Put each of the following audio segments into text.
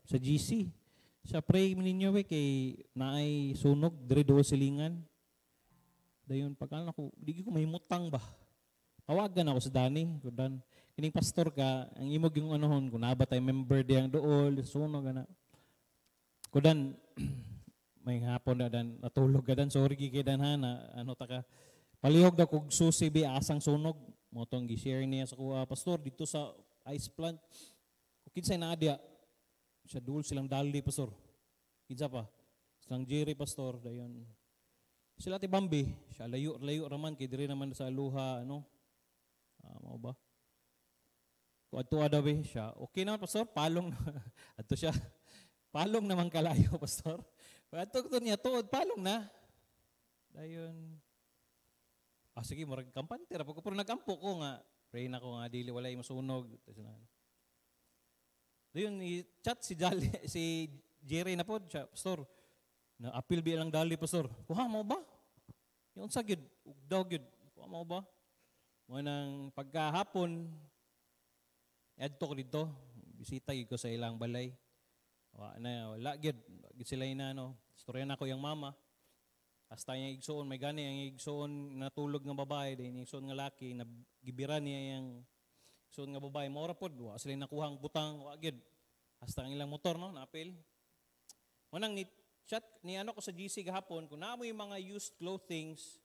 sa GC. Sa pray ninyo kay naay sunog dire do silingan. Dayon pagkan ako di ko mahimutang ba. Tawagan ako sa Dani, kudan. Kining pastor ka, ang imog yung anohon kun nabatay member diyang dool, sunog ana. Kudan may hapon na dan natulog ka dan sorry kay dan ha na ano ta ka palihog daw kog susi bi asang sunog mo tong gi-share niya sa kuha pastor dito sa ice plant kinsay na adya siya dul silang dali pastor kinsa pa silang Jerry pastor dayon sila ti Bambi siya layo raman kay diri naman sa luha ano mao ba ko adto daw siya okay naman pastor palong adto siya palong naman kalayo pastor. Pato ko niya tuod palong na. Dayon. Sige murag kampante ra pag nagampo ko nga pray na ko nga dili walay masunog. Dayon ni chat si Jali si Jerry na pod siya pastor. Na appeal bi lang dali pastor. Kuha mo ba? Yung sa gyud ugdaw gyud. Kuha mo ba? Mo nang pagkahapon adto ko dito bisita gyud ko sa ilang balay. Wala gyud sila na ano istorya na ko yung mama hasta yung igsoon may gani yung igsoon natulog nga babae din yung igsoon nga laki na gibiran niya yung igsoon nga babae mora pod wa sila nakuha ang butang wa gyud hasta ang ilang motor no naapil manang ni chat ni ano ko sa GC gahapon kung naamo yung mga used clothings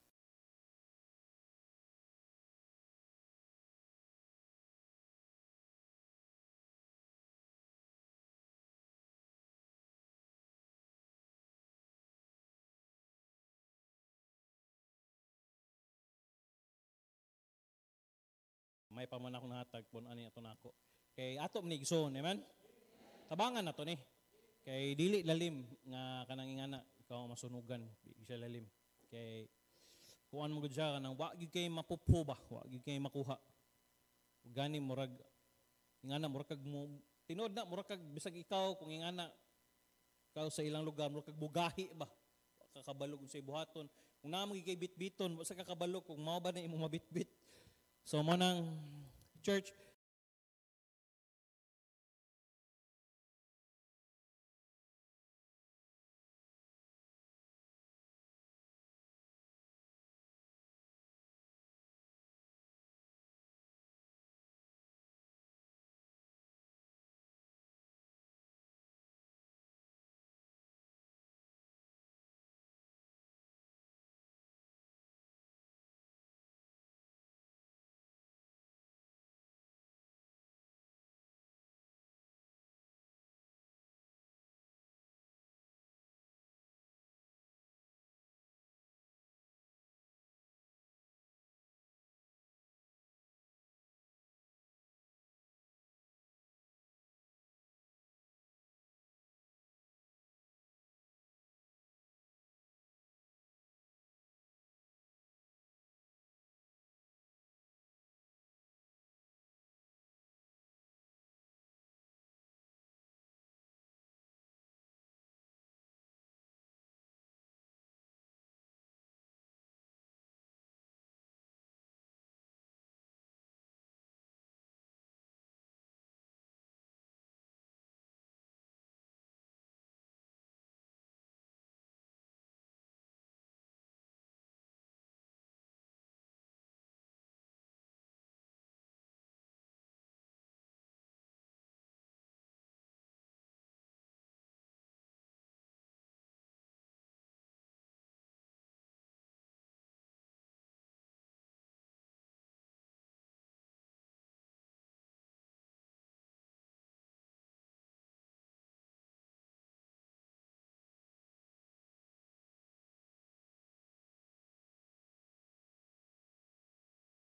may pa man ako nahatag pon ani ato nako kay ato ni igsoon amen tabangan nato ni kay dili lalim nga kanang ingana ikaw masunugan di siya lalim kay kuan mo gud siya kanang wa gyud kay mapupho ba wa gyud kay makuha gani murag ingana murag kag mo tinod na murag kag bisag ikaw kung ingana ikaw sa ilang lugar murag kag bugahi ba kakabalog sa ibuhaton kung namo kay bitbiton wa sa kakabalog kung mao ba na imo mabitbit. So mo nang church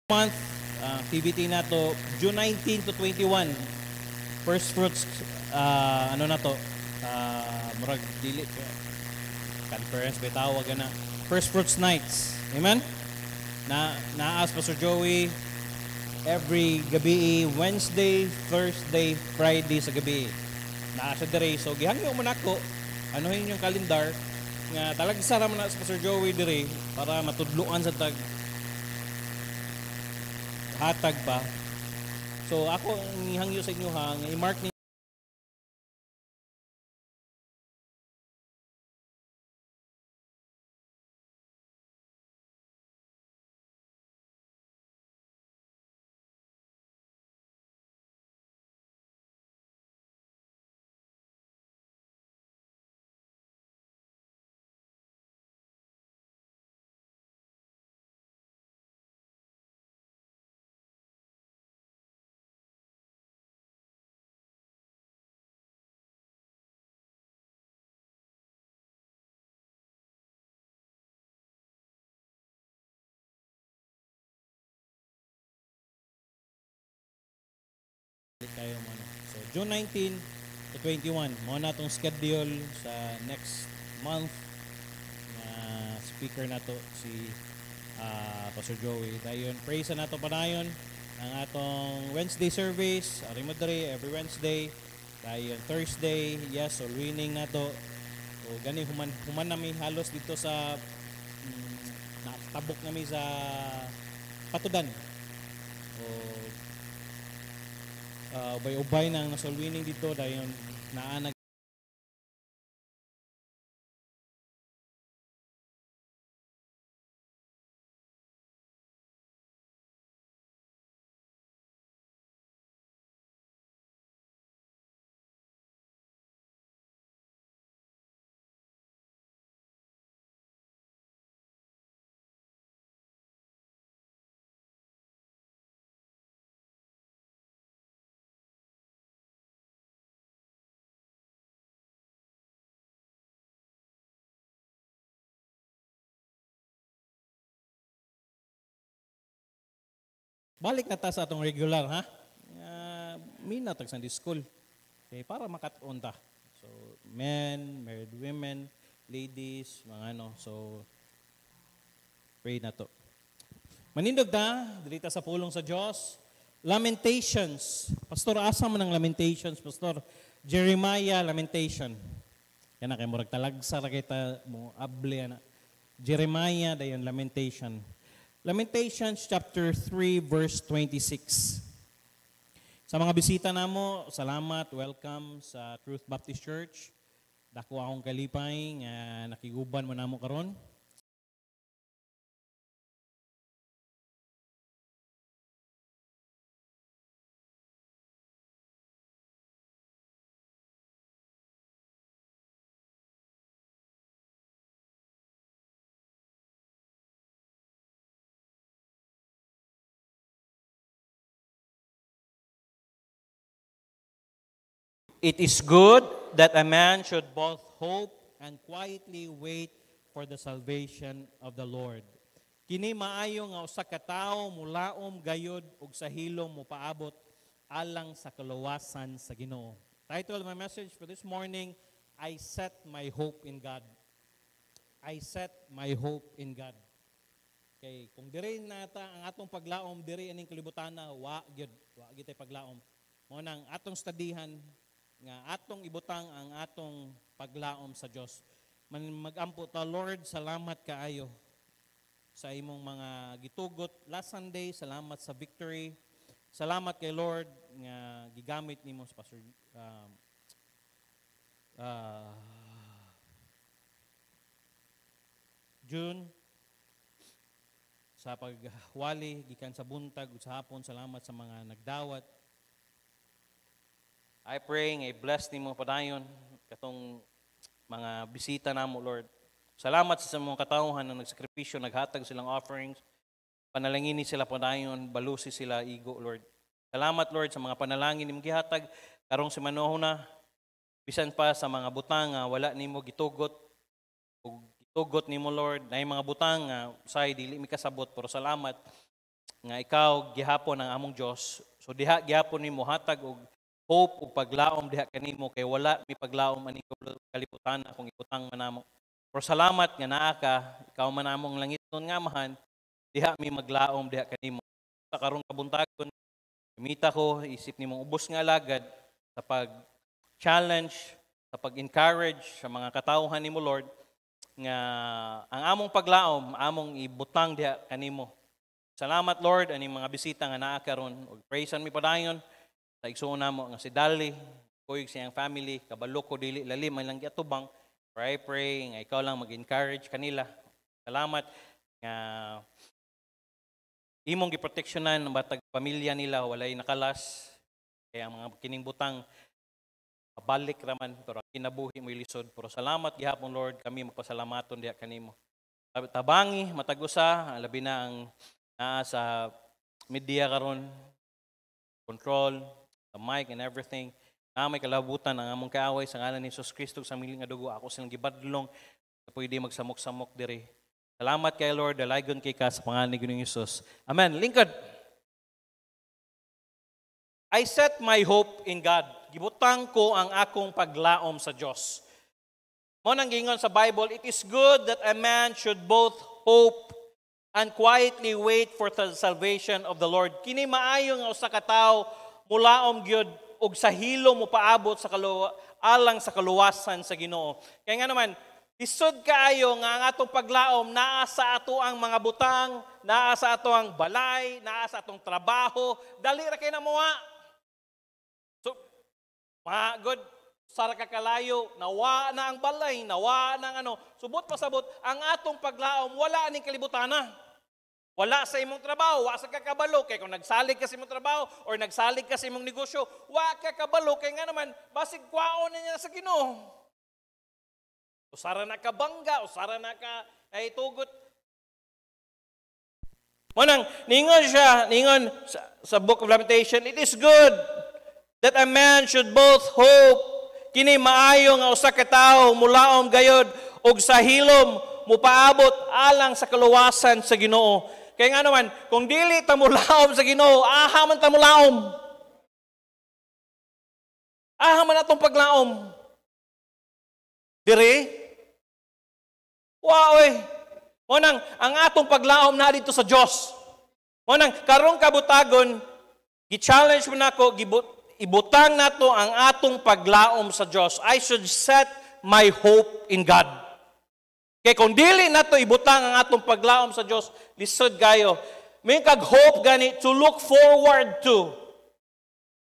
month activity na to June 19 to 21 first fruits ano na to murag dili conference bitaw na first fruits nights amen naas Pastor Joey every gabi Wednesday Thursday Friday sa gabi naa sa dire so gihangyo mo nako anuhin yung kalendar nga talag sara man na sa Pastor Joey dire para matudluan sa tag hatag ba. So ako ang hangyo sa inyo ha, i-mark tayo mo. So June 19 to 21, mo na itong schedule sa next month na speaker na to si Pastor Joey. Dayon, praise na to pa dayon ang atong Wednesday service, Arimadre, every Wednesday. Dayon, Thursday, yes, all winning na to. O gani, human nami halos dito sa natabok nami sa Patudan. O ubay-ubay ng soul winning dito dayon naanag balik na ta sa atong regular ha. Mina tag Sunday school. Okay, para makat-on ta. So men, married women, ladies, mga ano. So pray na to. Manindog ta dili ta sa pulong sa Dios. Lamentations. Pastor, asa man ang Lamentations, Pastor? Jeremiah Lamentation. Yan na kay murag talagsa ra kita mo able na. Jeremiah dayon Lamentation. Lamentations chapter 3 verse 26. Sa mga bisita namo, salamat, welcome sa Truth Baptist Church. Dako akong kalipay nga nakiguban mo namo karon. It is good that a man should both hope and quietly wait for the salvation of the Lord. Kini maayo nga usa ka tawo mulaom gayud ug sa hilom mopaabot alang sa kaluwasan sa Ginoo. Title of my message for this morning, I set my hope in God. I set my hope in God. Okay, kung diri nata ang atong paglaom diri aning kalibutan na wa gyud tay paglaom. Mo nang atong studyhan nga atong ibutang ang atong paglaom sa Dios. Magampo ta, Lord, salamat kaayo sa imong mga gitugot last Sunday, salamat sa victory. Salamat kay Lord nga gigamit nimo sa Pastor June sa pagwali gikan sa buntag ug sa hapon. Salamat sa mga nagdawat. I pray nga i-bless nimo padayon katong mga bisita namo, Lord. Salamat sa mga katawhan na nagsakripisyo, naghatag silang offerings. Panalangini sila padayon, balusi sila igo, Lord. Salamat, Lord, sa mga panalangin nimo gihatag karong si Manoho na bisan pa sa mga butang nga wala nimo gitugot ug gitugot nimo, Lord. Nay mga butang nga usay dili mi kasabot, pero salamat nga ikaw gihapon ang among Dios. So diha gihapon nimo hatag og hope ug paglaom diha kanimo kay wala mi paglaom ani kalibutan akong ibutang manamo. Pero salamat nga naa ka, ikaw man among langiton nga mahan, diha mi maglaom diha kanimo. Sa karong kabuntagon, kumita ko isip nimong ubos nga alagad sa pag-challenge, sa pag-encourage sa mga katawhan nimo, Lord, nga ang among paglaom among ibutang diha kanimo. Salamat, Lord, ani mga bisita nga naa karon ug praisean mi padayon sa igsoon namo nga si Dali, kuyog siyang family, kabalo ko dili lalim man lang giatubang. Pray nga ikaw lang mag-encourage kanila. Salamat nga imong giproteksyonan ang batag pamilya nila walay nakalas. Kaya ang mga kining butang pabalik raman pero kinabuhi mo ilisod. Pero salamat gihapon, Lord, kami magpasalamaton diha kanimo. Tabangi matag-usa labi na ang sa media karon, control the mic and everything. May kalabutan ang among kaaway sa ngalan ni Jesus Kristo sa miling nga dugo. Ako silang gibadlong na pwede magsamok-samok diri. Salamat kay Lord, dalaygon kay ka sa pangalan ni Ginoong Hesus. Amen. Lingkod. I set my hope in God. Gibutang ko ang akong paglaom sa Dios. Mo nang gingon sa Bible, it is good that a man should both hope and quietly wait for the salvation of the Lord. Kini maayo nga usa ka tawo mulaom gyud og sa hilo mo paabot sa alang sa kaluwasan sa Ginoo. Kaya nga naman, isod kaayo nga ang atong paglaom naa sa ato ang mga butang, naa sa ato ang balay, naa sa atong trabaho, dali ra kay namuha. So, good, sara ka kalayo, nawa na ang balay, nawa na ang subot pasabot, ang atong paglaom, wala aning kalibutana. Wala sa imong trabaho, wala sa kakabalo, kay kung nagsalig ka sa imong trabaho, or nagsalig ka sa imong negosyo, wala ka kabalo, kay nga naman, basig kwaon na niya sa Ginoo. Usara na ka bangga, usara na ka ay tugot. Manang, ningon sa Book of Lamentation, it is good that a man should both hope, kini maayo nga usa ka tawo mulaom gayod, og sa hilom mupaabot alang sa kaluwasan sa Ginoo. Kaya nga naman, kung dili ta mulaom sa Ginoo, aha man ta mulaom. Aha man atong paglaom. Dire? Wow, Monang, ang atong paglaom na dito sa Dios. Monang, karong kabutagon, gi-challenge mo nako, ibutang nato ang atong paglaom sa Dios. I should set my hope in God. Kaya kung dili nato ibutang ang atong paglaom sa Dios, lisod kayo. May kag-hope gani to look forward to.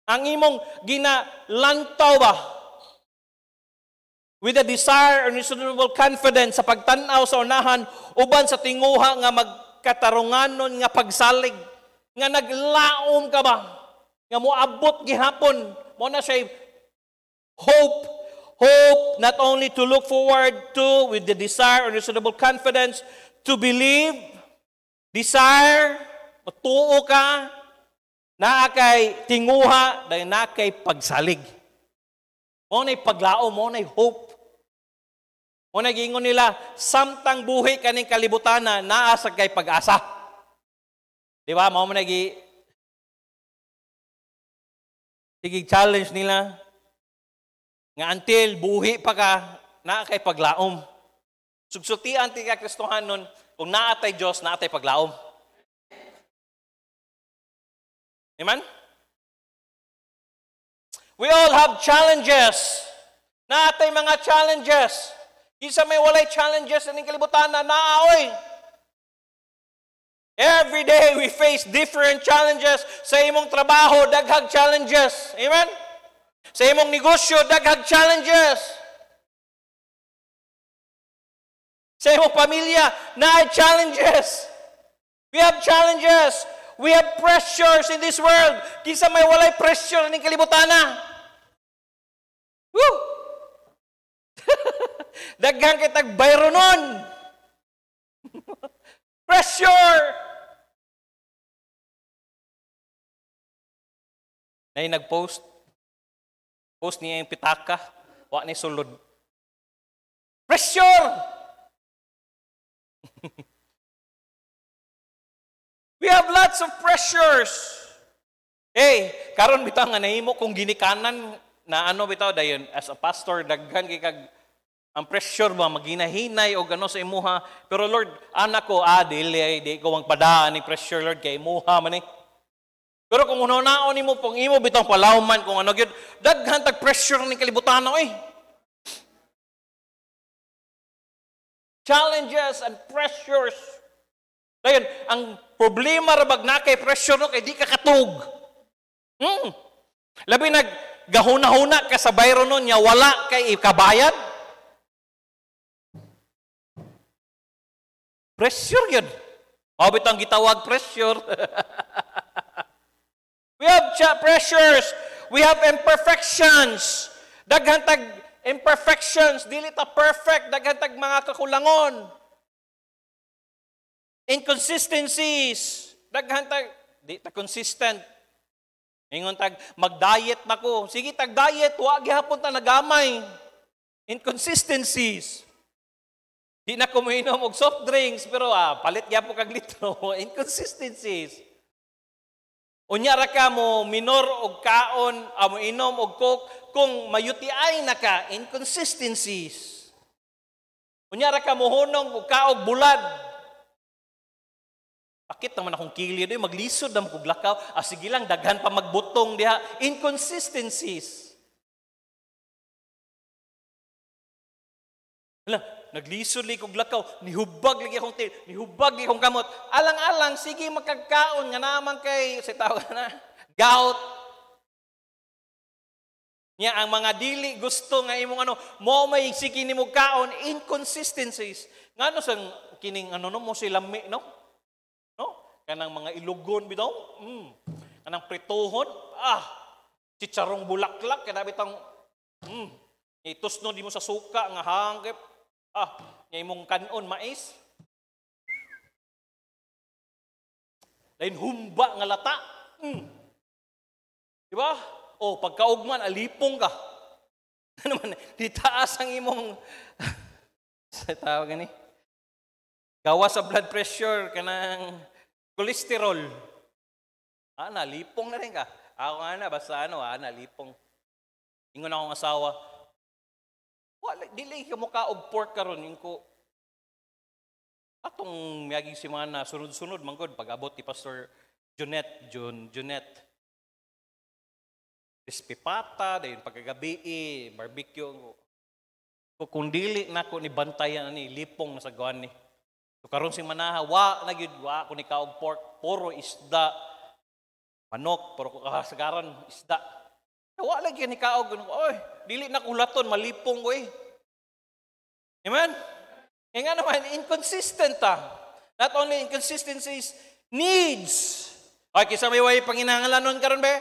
Ang imong ginalantaw ba? With a desire and reasonable confidence sa pagtanaw sa unahan, uban sa tinguha nga magkatarunganon nga pagsalig, nga naglaom ka ba? Nga moabot gihapon, mo na siya hope. Hope not only to look forward to with the desire and reasonable confidence, to believe, desire, matuo ka, na kay tinguha, dahil na kay pagsalig. Mo na'y paglaom, mo na'y hope. Mo na'y gingon nila, samtang buhi kaning kalibutana, naasa kay pag-asa. Di ba? Mo na'y challenge nila, nga until buhi pa ka, naa kay paglaom. Sugsutian ti ka Kristohanon, kung naatay Diyos, naatay paglaom. Amen? We all have challenges. Naatay mga challenges. Isa may walay challenges sa ning kalibutan na naaoy. Every day we face different challenges. Sa imong trabaho, daghang challenges. Amen? Sa imong negosyo, daghang challenges. Sa imong pamilya, naay challenges. We have challenges. We have pressures in this world. Kinsa may walay pressure ning kalibutana. Woo! Daghang kitag bayronon. Pressure. Nay nagpost niya yung pitaka, wa ni sulod. Pressure! We have lots of pressures. Karon bitaw nga nahimo kung ginikanan na bitaw dayon as a pastor daghan kay kag ang pressure ba maginahinay o gano sa imuha. Pero Lord, anak ko di ko magpadaan ni pressure Lord kay imuha man Pero kung unaon nimo pong imo bitong palawman kung gyud daghan tag pressure ning kalibutan Challenges and pressures. Dayon, ang problema ra bag na kay pressure kay di ka katug. Labi gahuna-huna ka sa bayron nya wala kay ikabayad. Pressure yun. Bitang gitawag pressure. We have pressures. We have imperfections. Daghan tag imperfections. Dili ta perfect. Daghan tag mga kakulangon. Inconsistencies. Daghan tag, di ta consistent. Ingon tag, mag-diet na ko. Sige, tag-diet. Huwag gihapon ta nagamay. Inconsistencies. Di na kuminom og soft drinks, pero palit gyapon kag litro. Inconsistencies. Unya ra ka mo minor og kaon, mo inom og coke kung mayutiay na ka, inconsistencies. Unya ra ka mo hunong og kaog bulad. Pakit naman akong kilid, maglisod na kog lakaw. Sige lang, daghan pa magbutong diha. Inconsistencies. Hala, naglisod li kog lakaw, nihubag lagi akong nihubag lagi akong kamot. Alang-alang, sige magkagkaon nga naman kay, sa tawag na, gout. Nya ang mga dili gusto nga imong mo may sige nimo kaon, inconsistencies. Ngano sang kining mo sila no? Kanang mga ilugon bitaw. Kanang prituhon, chicharong bulaklak kada bitang itusno di mo sa suka nga hanggep. Nga imong kanon mais. Lain humba nga lata. Di ba? Pagkaugman alipong ka. Ano man, di taas ang imong sa tawag ni. Gawa sa blood pressure kanang cholesterol. Nalipong na rin ka. Ako nga na, basta nalipong. Ingon akong asawa, dili ka mo ka og pork karon ko. Atong miyaging simana, sunod-sunod, manggod, pag-abot ni Pastor Junette. Crispy pata, dayon pagkagabi, barbecue. Kung dili na ko ni bantayan ni lipong na sa gawan ni. So karon si manaha, wa ko ni kaog pork, puro isda, manok, puro kasagaran, isda. Wa lagi ni kaog, dili na kulaton, malipong ko Amen? Nga naman, inconsistent Not only inconsistencies, needs. Kisa may way panginahanglanon karon be?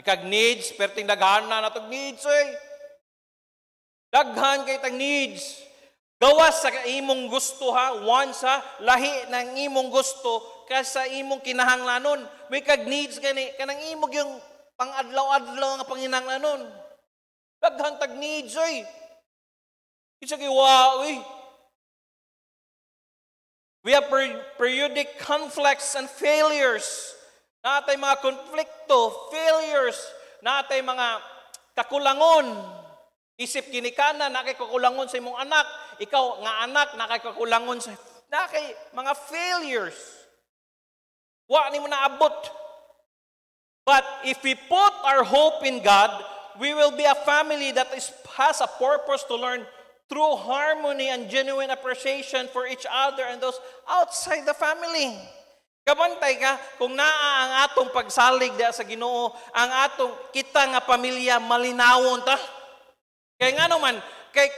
Ikag needs, perting daghan na natog needs, Daghan kay tag needs. Gawas sa imong gusto once lahi ng imong gusto kasa imong kinahanglanon. May kag needs kanang imong yung pang-adlaw-adlaw nga panginahanglanon. Daghan tag needs Isa giwa We have periodic conflicts and failures. Natay mga konflikto, failures, natay mga kakulangon. Isip kinikana, nakay kakulangon sa imong anak. Ikaw nga anak, nakay kakulangon sa nakay mga failures. Wa ni mo naabot. But if we put our hope in God, we will be a family that has a purpose to learn true harmony and genuine appreciation for each other and those outside the family. Kabantay ka, kung naa ang atong pagsalig sa Ginoo, ang atong kita nga pamilya malinawon ta. Kaya nga naman,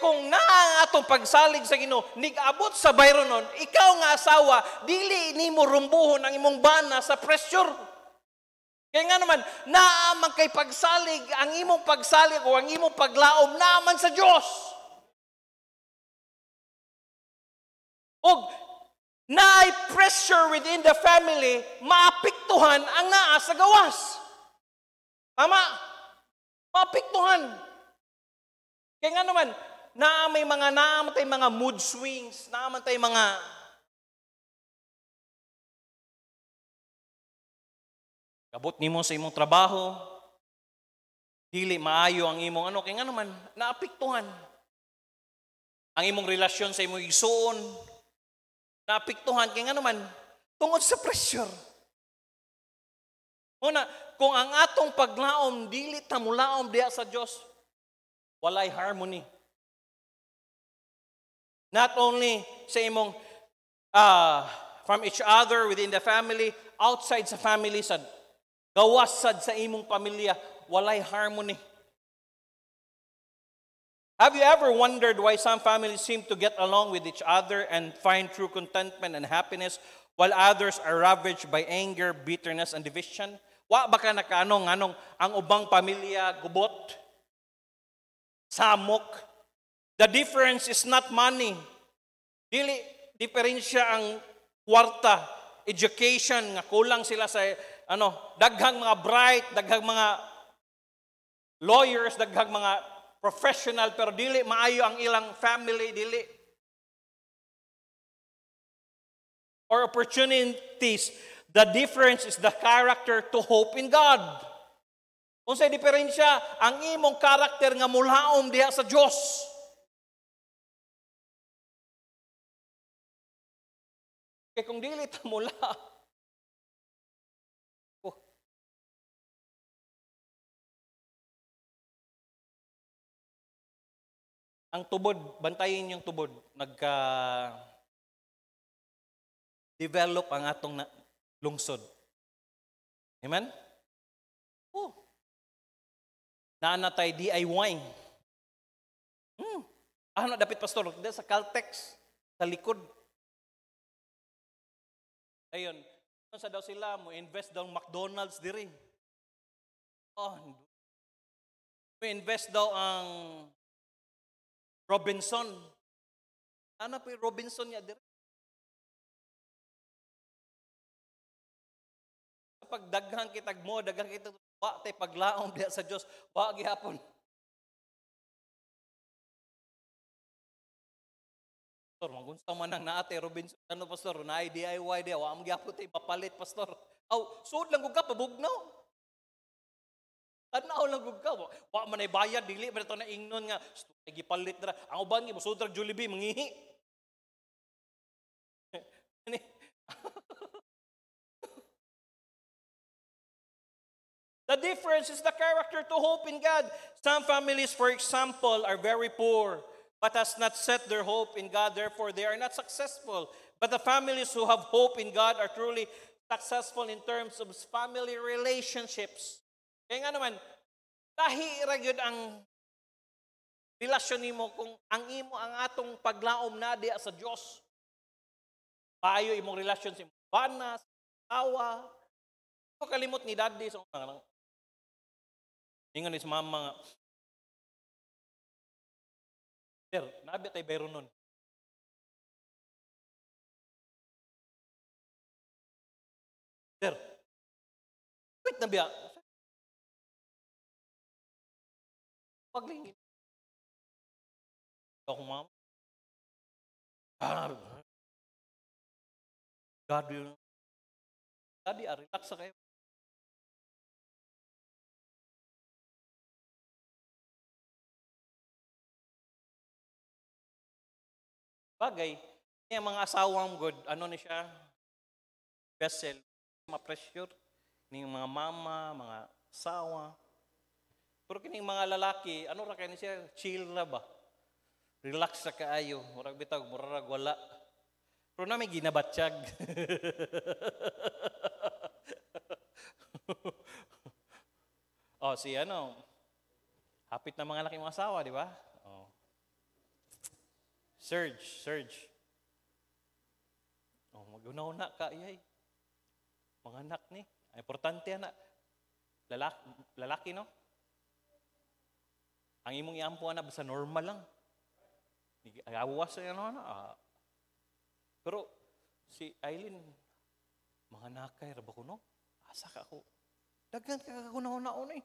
kung naa ang atong pagsalig sa Ginoo, nig-abot sa bayro nun, ikaw nga asawa, dili nimo rumbuhon ang imong bana sa pressure. Kaya nga naman, naaman kay pagsalig, ang imong pagsalig o ang imong paglaom, naaman sa Diyos. O, naay pressure within the family, maapektuhan ang naa sa gawas. Tama? Maapektuhan. Kaya nga naman, naaman tayo mga mood swings, naaman tayo mga kabot nimo sa imong trabaho, dili maayo ang imong kaya nga naman, naapektuhan. Ang imong relasyon sa imong igsoon, naapektuhan, kaya nga naman, tungod sa pressure. Una, kung ang atong paglaom, dili tamulaom diya sa Diyos, walay harmony. Not only sa imong, from each other, within the family, outside sa family, sa gawasad sa imong pamilya, walay harmony. Have you ever wondered why some families seem to get along with each other and find true contentment and happiness while others are ravaged by anger, bitterness, and division? Wa ba ka nakaanong ang ubang pamilya gubot? Samok? The difference is not money. Dili diferensya ang kwarta, education nga kulang sila sa daghang mga bright, daghang mga lawyers, daghang mga professional, pero dili maayo ang ilang family, dili. Or opportunities. The difference is the character to hope in God. Unsay diferensya? Ang imong karakter nga mulaom diha sa Dios. Kaya kung dili ta mula, ang tubod, bantayin yung tubod, nagka-develop ang atong lungsod. Amen? Oh. Naanatay DIY. Ano dapat pastor? Sa Caltex, sa likod. Ayun, sa daw sila, mo invest daw McDonald's diri. Oh, mo invest daw ang Robinson. Ano pa yung Robinson niya diri? Kapag daghang kitag mo, daghang kitag wa tay paglaom diha sa Dios, wa gihapon. Pastor, magunsa man ang naate Robinson, ano pastor, na DIY diha, wa am gihapon tay mapalit pastor. Aw, suod lang gud ka pabugnaw. Tanaw lang gud ka. Wa man ay bayad dili man ito na ingnon nga gipalit dra. Ang uban gi musud ra Jollibee mangihi. The difference is the character to hope in God. Some families, for example, are very poor but has not set their hope in God, therefore they are not successful. But the families who have hope in God are truly successful in terms of family relationships. Kaya nga naman, kahira yun ang relasyon nimo kung ang atong paglaom na diya sa Diyos. Payo imong relasyon sa imong bana, sa awa. Ito kalimot ni daddy sa unang. Ingon ni sa mama nga, Sir, nabi tayo bayro nun. Sir, wait na biya. Paglingin. Ako mama. God will. Daddy, relax sa kayo. Bagay, yung mga asawang good, ano ni siya? Vessel. Ma-pressure. Yung mga mama, mga asawa. Pero kining mga lalaki, ano ra kay ni siya? Chill na ba? Relax sa kaayo. Murag bitag, murag wala. Pero na may ginabatsyag. Oh, si ano, hapit na mga laki mga asawa, di ba? Oh. Surge. Oh, mag-una-una ka, iyay. Mga anak ni. Importante na. Lalaki, no? Ang imong iampo na basta normal lang. Agawas sa ano. Pero si Aileen, mga nakay ra ba ko no? Asa ka ko. Daghan ka kuna-una eh.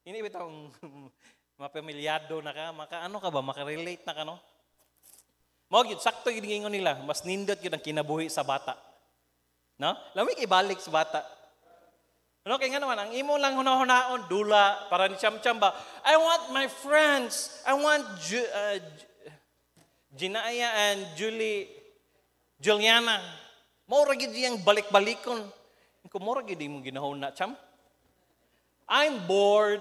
Ini bitong mapamilyado na ka, ano ka ba, makarelate na ka no? Mao gyud sakto gyud gingon nila, mas nindot gyud ang kinabuhi sa bata. No? Lami kay balik sa bata. Ano kaya nga naman, ang imo lang hunahunaon, dula, para ni Cham-Cham ba, I want my friends, I want Ginaya and Juliana. Maura gid yang balik-balikon. Kung maura gid mo ginahuna, Cham. I'm bored.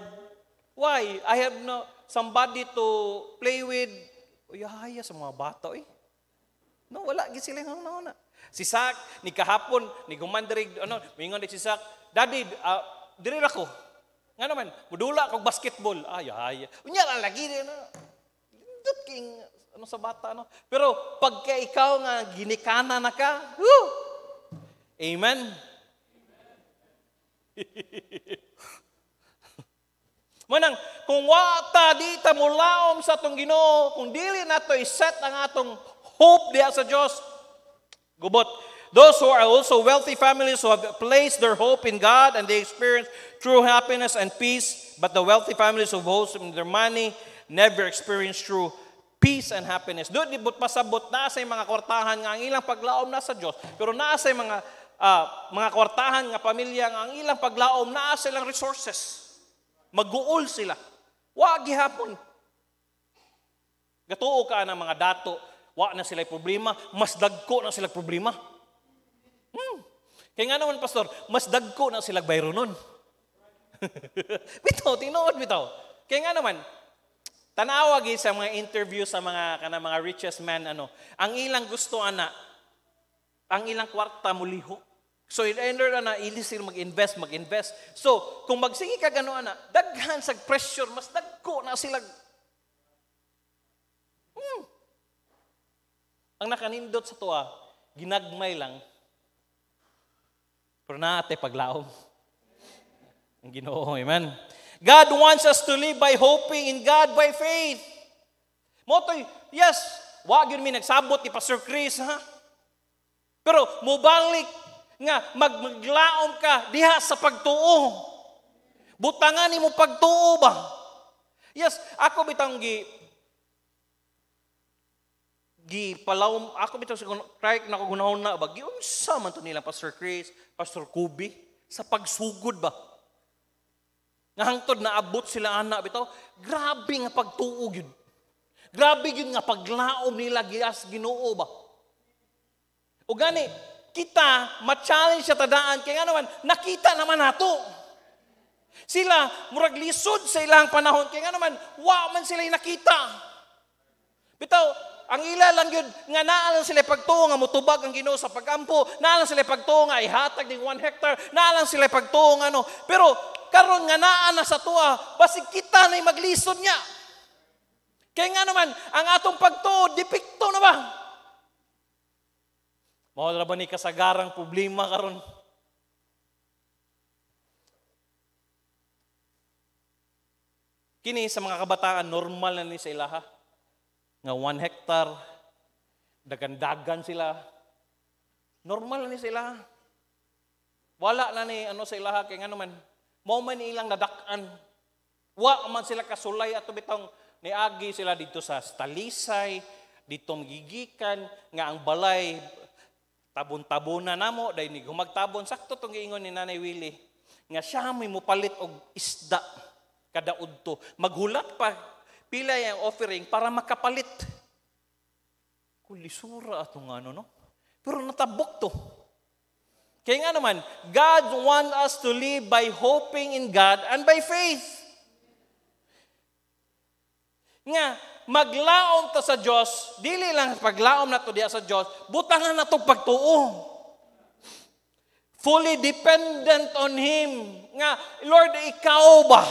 Why? I have no somebody to play with. Uyahaya sa mga bata, eh. No, wala gid sila hunahuna. Si Sak, ni kahapon, ni gumandirig, mingon si Sak, Daddy, diri ra ko. Nga naman, mudula kog basketball. Ay. Unya ra lagi din. Dut king sa bata no. Pero pagka ikaw nga ginikana na ka, woo! Amen. Manang kung wa ta di ta mulaom sa atong Ginoo, kung dili nato i-set ang atong hope diha sa Dios, gubot. Those who are also wealthy families who have placed their hope in God and they experience true happiness and peace, but the wealthy families who boast in their money never experience true peace and happiness. Doon dibot pasabot na sa mga kwartahan nga ang ilang paglaom na sa Dios, pero naa sa mga kwartahan nga pamilya nga ang ilang paglaom naa sa ilang resources. Maguol sila. Wa gihapon. Gatuo ka ng mga dato, wa na sila problema, mas dagko na sila problema. Kaya nga naman, Pastor, mas dagko na sila bayronon. Bitaw, tinuod bitaw. Kaya nga naman, tanawag sa mga interview sa mga richest man, ang ilang gusto ang ilang kwarta muliho. So, in order ili sila mag-invest. So, kung magsige ka gano'n daghan sa pressure, mas dagko na sila. Ang nakanindot sa tuwa, ginagmay lang, pero naate paglaom. Ang Ginoo, amen. God wants us to live by hoping in God by faith. Motoy, yes, wag yun may nagsabot ni Pastor Chris, ha? Pero mubalik nga maglaom ka diha sa pagtuo. Butangan nimo pagtuo ba? Yes, ako bitang palawom, ako bitaw sa try na ko gunahon na ba giunsa man to nila Pastor Chris, Pastor Kubi sa pagsugod ba? Nga hangtod na abot sila ana bitaw, grabe nga pagtuo gyud. Grabe gyud nga paglaom nila gias Ginoo ba? O gani kita ma-challenge sa tadaan kay nga naman nakita naman nato. Sila murag lisod sa ilang panahon kay nga naman wa man sila nakita. Bitaw ang ila lang yun, nga naalang sila pagtuo nga mutubag ang Ginoo sa pagampo, naalang sila pagtuo nga ihatag ng 1 hectare, naalang sila pagtuo nga pero karon nga naa na sa tuwa, basig kita na'y maglisod niya. Kaya nga naman, ang atong pagtuo, depikto na ba? Mawala ba ni kasagarang problema karon? Kini sa mga kabataan, normal na ni sa ilaha. Nga 1 hectare, dagan-dagan sila. Normal na ni sila. Wala na ni sa ilaha, kaya nga naman, mo man ilang nadakan. Wa man sila kasulay at bitong niagi sila dito sa Talisay, dito magigikan, nga ang balay, tabon-tabonan namo, dahil ni humagtabon, sakto itong giingon ni Nanay Willie, nga siya may mupalit og isda, kada udto. Maghulat pa, pila yung offering para makapalit. Kulisura atong no? Pero natabok to. Kaya nga naman, God wants us to live by hoping in God and by faith. Nga, maglaom ta sa Diyos, dili lang paglaom na to diya sa Diyos, butangan na to pagtuo. Fully dependent on Him. Nga, Lord, ikaw ba?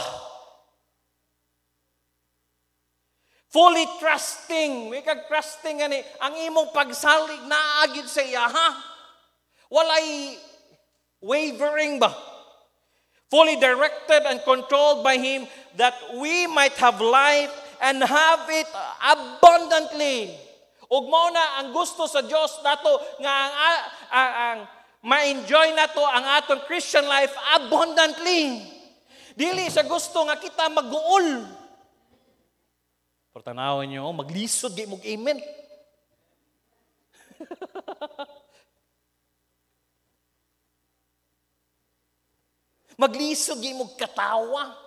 Fully trusting. May kag-trusting gani. Ang imong pagsalig na agid sa iya, ha? Walay wavering ba? Fully directed and controlled by Him that we might have life and have it abundantly. Ug mao na ang gusto sa Dios nato nga ang ma-enjoy nato ang atong Christian life abundantly. Dili sa gusto nga kita maguol. Pero tanawin nyo, maglisod, di mo amen. Maglisod, di mo katawa.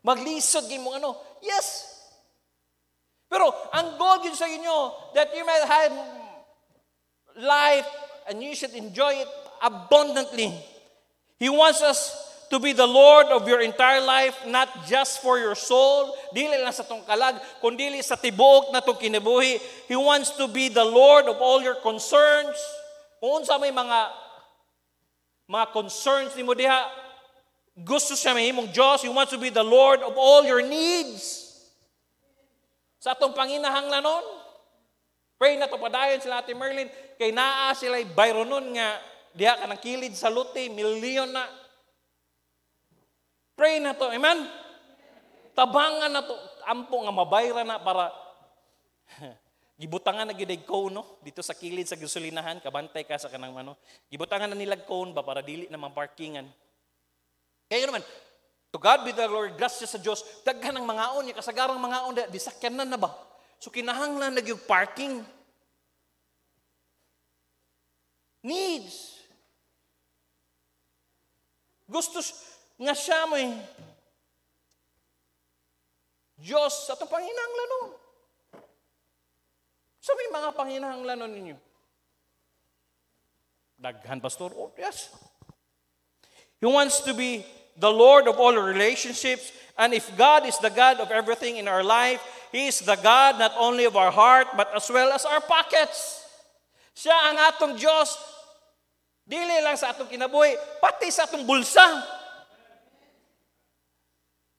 Maglisod, di mo yes. Pero ang goal yun sa inyo, that you might have life and you should enjoy it abundantly. He wants us to be the Lord of your entire life, not just for your soul, dili lang sa tong kalag, kundi sa tibuok na tong kinabuhi. He wants to be the Lord of all your concerns. Kung unsa may mga concerns nimo diha, gusto siya mahimong Diyos. He wants to be the Lord of all your needs. Sa atong panginahanglanon, pray na to padayon sila Ate Merlin, kay naa sila'y bayronon nga diha ka ng kilid sa luti, milyon na. Pray na to, amen? Tabangan na to, ampo nga mabayra na para gibutangan na gidag cone, no? Dito sa kilid sa gasolinahan, kabantay ka sa kanang gibutangan na nilag cone ba para dili na parkingan. Kaya naman, to God be the Lord, gracias sa Diyos, daghan ng mangaon niya, kasagarang mangaon, disakyanan na ba? So kinahanglan na yung parking. Needs. Gusto nga siya mo eh. Diyos sa itong panginahanglanon. So may mga panginahanglanon ninyo. Daghan, Pastor? Oh, yes. He wants to be the Lord of all relationships. And if God is the God of everything in our life, He is the God not only of our heart, but as well as our pockets. Siya ang atong Diyos. Dili lang sa atong kinabuhi, pati sa atong bulsa.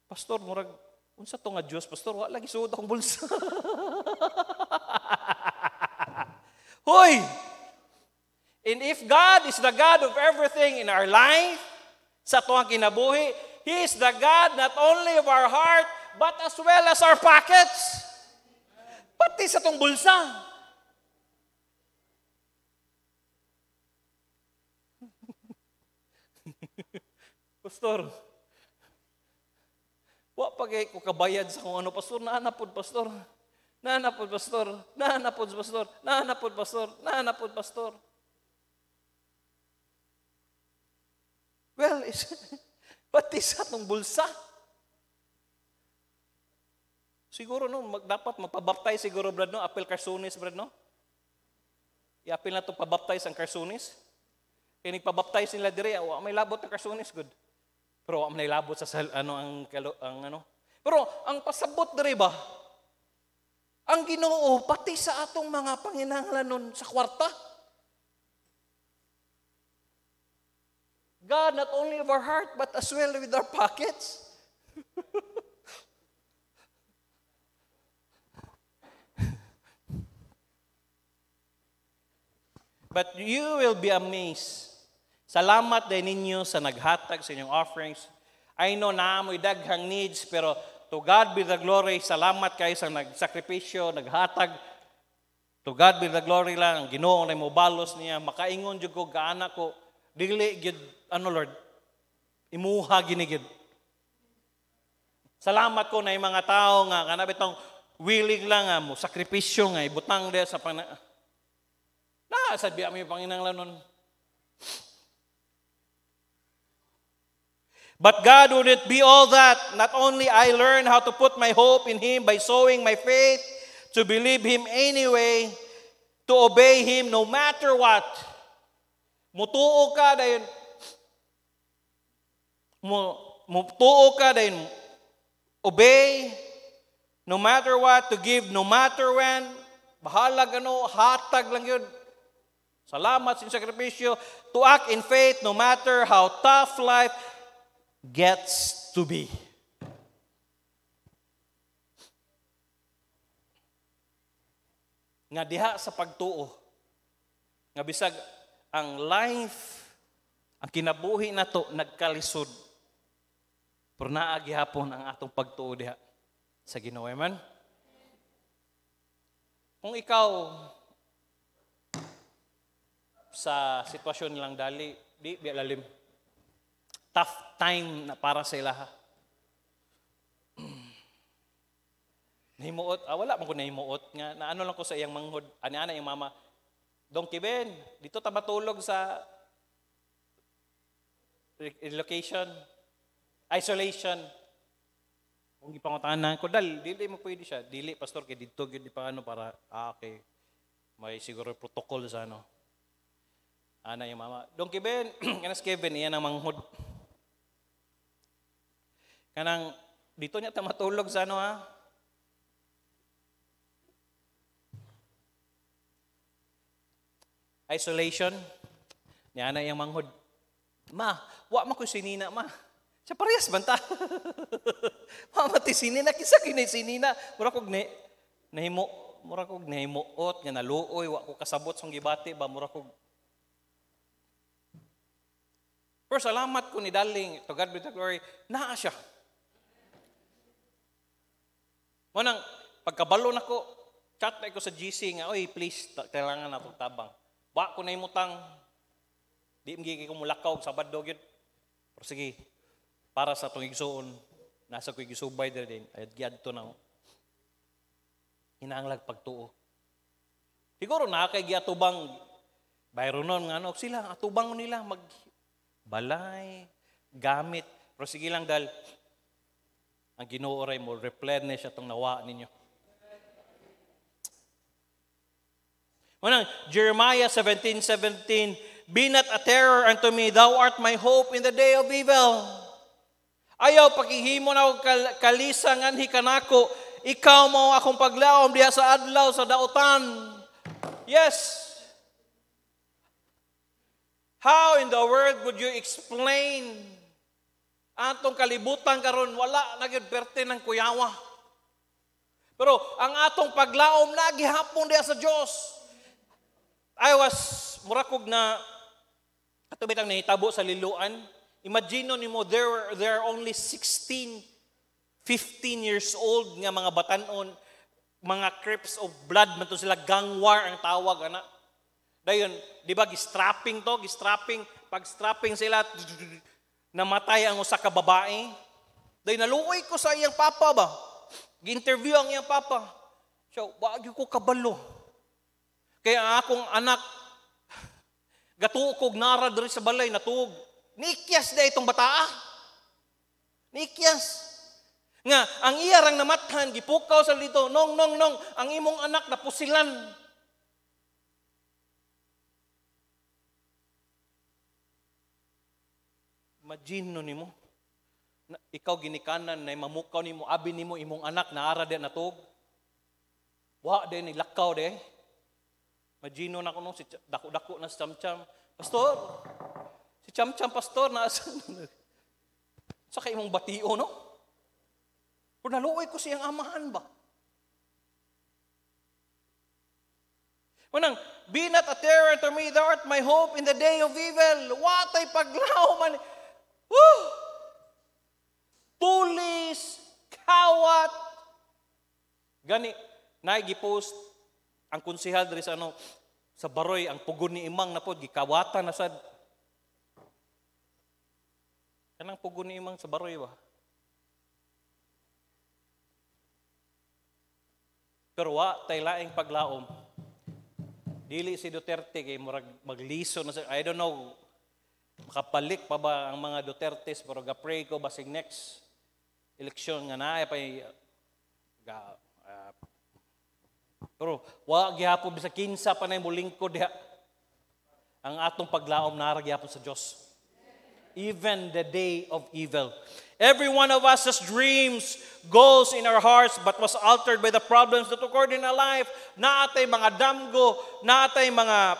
Pastor, murag, unsa to nga Diyos? Pastor, wala lagi suod akong bulsa. Hoy! And if God is the God of everything in our life, sa tuwang kinabuhi, He is the God not only of our heart, but as well as our pockets. Pati sa tong bulsa. Pastor, wa pagay ko kabayad sa kung ano, Pastor, naanapod, Pastor. Naanapod, Pastor. Naanapod, Pastor. Naanapod, Pastor. Naanapod, Pastor. Well, pati sa itong bulsa. Siguro, no, dapat magpabaptize siguro, brad, no? Apel Carsunis, brad, no? I-apel na ito pabaptize ang Carsunis. Kaya nagpabaptize nila dire, may labot na Carsunis, good. Pero may labot sa ang ano. Pero ang pasabot dire ba? Ang Ginoo pati sa atong mga panginahanglanon sa kwarta. God not only of our heart but as well with our pockets. But you will be amazed. Salamat din ninyo sa naghatag sa inyong offerings. I know na amoy daghang needs, pero to God be the glory. Salamat kayo sa nagsakripisyo, naghatag. To God be the glory lang. Ang Ginoo na mo balos niya. Makaingon jud ko gaana ko. Dili gid ano Lord. Imuha ginigid. Salamat ko na yung mga tao nga kanabit tong willing lang nga mo sakripisyo nga ibutang de sa sabi mo yung Panginoon. But God wouldn't be all that. Not only I learned how to put my hope in Him by sowing my faith, to believe Him anyway, to obey Him no matter what. Mutuo ka dayon. Mutuo ka dayon. Obey no matter what, to give no matter when. Bahalag hatag lang yun. Salamat sa sakripisyo. To act in faith no matter how tough life gets to be. Nga diha sa pagtuo, nga bisag ang life, ang kinabuhi na to nagkalisod. Pero naagi hapon ang atong pagtuo diha sa Ginoo, man. Kung ikaw sa sitwasyon lang dali, di bialalim. Tough time na para sa ilaha. Nahimuot, wala man ko nahimuot nga naano lang ko sa iyang manghod. Ani-ana yung mama. Donkey Ben, dito ta matulog sa relocation, isolation. Kung gipangutangan ko dili mo pwede siya. Dili pastor kay didto gyud di pa ano para okay. May siguro protocol sa ano. Ana yung mama. Donkey Ben, kanas Kevin iyan ang manghod. Kanang dito niya ta matulog sa ano ha. Isolation. Niya na yung manghod. Ma, wa man ko sinina ma. Siya parehas banta. Mama ti sinina kisa kinay sinina. Mura kog nahimuot nga naluoy wa ko kasabot sang gibati ba mura kog. Pero salamat ko ni Darling, to God be the glory, naa siya. Manang, pagkabalo na ko, chat na ko sa GC nga, oy, please, kailangan na itong tabang. Ba ko na imutang, di mgigay ko mulakaw, sabad dogit. Pero sige, para sa itong igsoon, nasa ko igisubay din, ayad giyad to na. Hinanglag pagtuo. Siguro na kay giatubang bayro nun nga sila atubang nila magbalay, gamit. Pero sige lang dahil ang Ginoo ray mo replenish atong nawa ninyo. Unang Jeremiah 17:17, be not a terror unto me, thou art my hope in the day of evil. Ayaw pakihimo na og kalisangan hikanako, ikaw mo akong paglaom diha sa adlaw sa dautan. Yes. How in the world would you explain atong kalibutan karon wala nagyud perte ng kuyawa. Pero ang atong paglaom nagihapon diha sa Dios. I was murakog na ato bitang nahitabo sa liluan. Imagine nimo there are only 16, 15 years old nga mga batanon, mga crips of blood man to sila, gang war ang tawag ana. Dayon, di ba gistrapping to, pag strapping sila namatay ang usa ka babae. Dayon naluoy ko sa iyang papa ba. Gi-interview ang iyang papa. So, wag ko kabalo. Kaya ang akong anak gatuo kog nara diri sa balay natuog. Nikyas da itong bataa. Nikyas. Nga, ang iyarang namathan, gipukaw sa dito, nong, ang imong anak napusilan. Imagine nimo, ikaw ginikanan na mamukaw nimo, abi nimo imong anak na ara din natug. Wa din nilakaw de. Imagine na kuno si dako-dako na si Chamcham. Pastor, si Chamcham pastor na sa kay imong batio no? Kung naluoy ko siyang amahan ba? Manang, be not a terror to me, thou art my hope in the day of evil. Watay paglaw man. Woo! Tulis, kawat. Gani, naigipost ang konsehal diri sa sa Baroy, ang pugon ni Imang na pod gikawatan na sad. Kanang pugon ni Imang sa Baroy ba? Pero wa tay laing paglaom. Dili si Duterte kay murag magliso na I don't know. Makapalik pa ba ang mga Dutertes pero ga-pray ko basig next election nga naay pay pero wa gihapon bisa kinsa pa nay molingkod diha. Ang atong paglaom nara gihapon sa Dios. Even the day of evil. Every one of us has dreams, goals in our hearts, but was altered by the problems that occurred in our life. Naatay mga damgo, naatay mga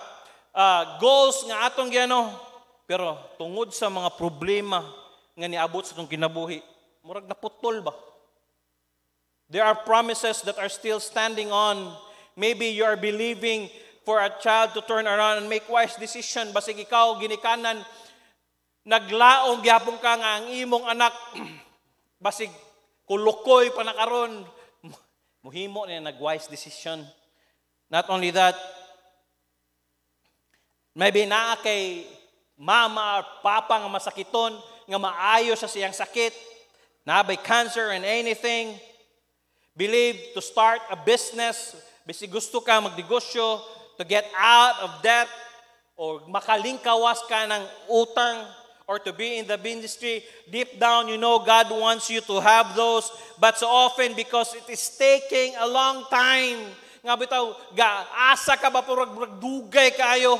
goals nga atong giano. Pero tungod sa mga problema nga niabot sa itong kinabuhi, murag naputol ba? There are promises that are still standing on. Maybe you are believing for a child to turn around and make wise decision. Basig ikaw, ginikanan, naglaong gyapon ka nga ang imong anak, basig kulukoy pa na karon, muhimo niya nag-wise decision. Not only that, maybe naa kay mama or papa nga masakiton, nga maayo sa siyang sakit, nabay cancer and anything, believe to start a business, basi gusto ka magnegosyo, to get out of debt, or makalingkawas ka ng utang, or to be in the ministry, deep down you know God wants you to have those, but so often because it is taking a long time, nga bitaw, asa ka ba purag dugay kayo,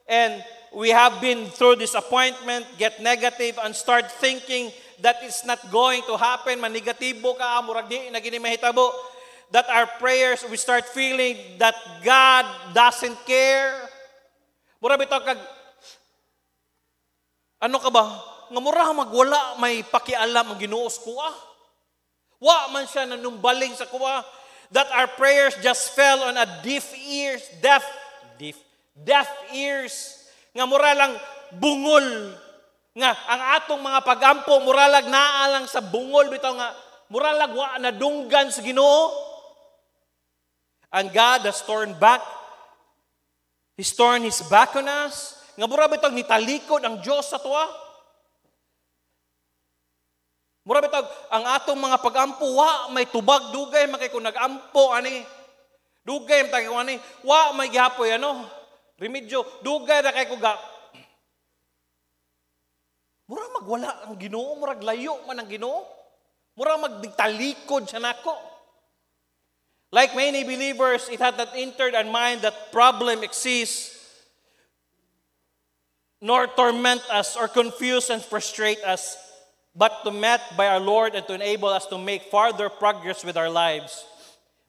and we have been through disappointment, get negative, and start thinking that it's not going to happen. Manegatibo ka, murag di na gini mahitabo. That our prayers, we start feeling that God doesn't care. Murag bitaw kag, ano ka ba? Nga murag magwala may pakialam ang Ginuos kuha. Wa man siya nanumbaling sa kuha. That our prayers just fell on a deaf ears. Nga mura lang bungol. Nga ang atong mga pagampo muralag naalang sa bungol bitaw nga muralag wa nadunggan sa Ginoo. And God has turned back. He's turned His back on us. Nga mura bitaw nitalikod ang Dios sa tuwa. Mura bitaw ang atong mga pagampo wa may tubag dugay makay kung nagampo ani Dugay ang tayo ani, wa may gihapoy remedyo, dugay na kay kuga. Mura magwala ang Ginoo, murag layo man ang Ginoo. Mura magtalikod siya nako. Like many believers, it had not entered our mind that problem exists, nor torment us or confuse and frustrate us, but to met by our Lord and to enable us to make further progress with our lives.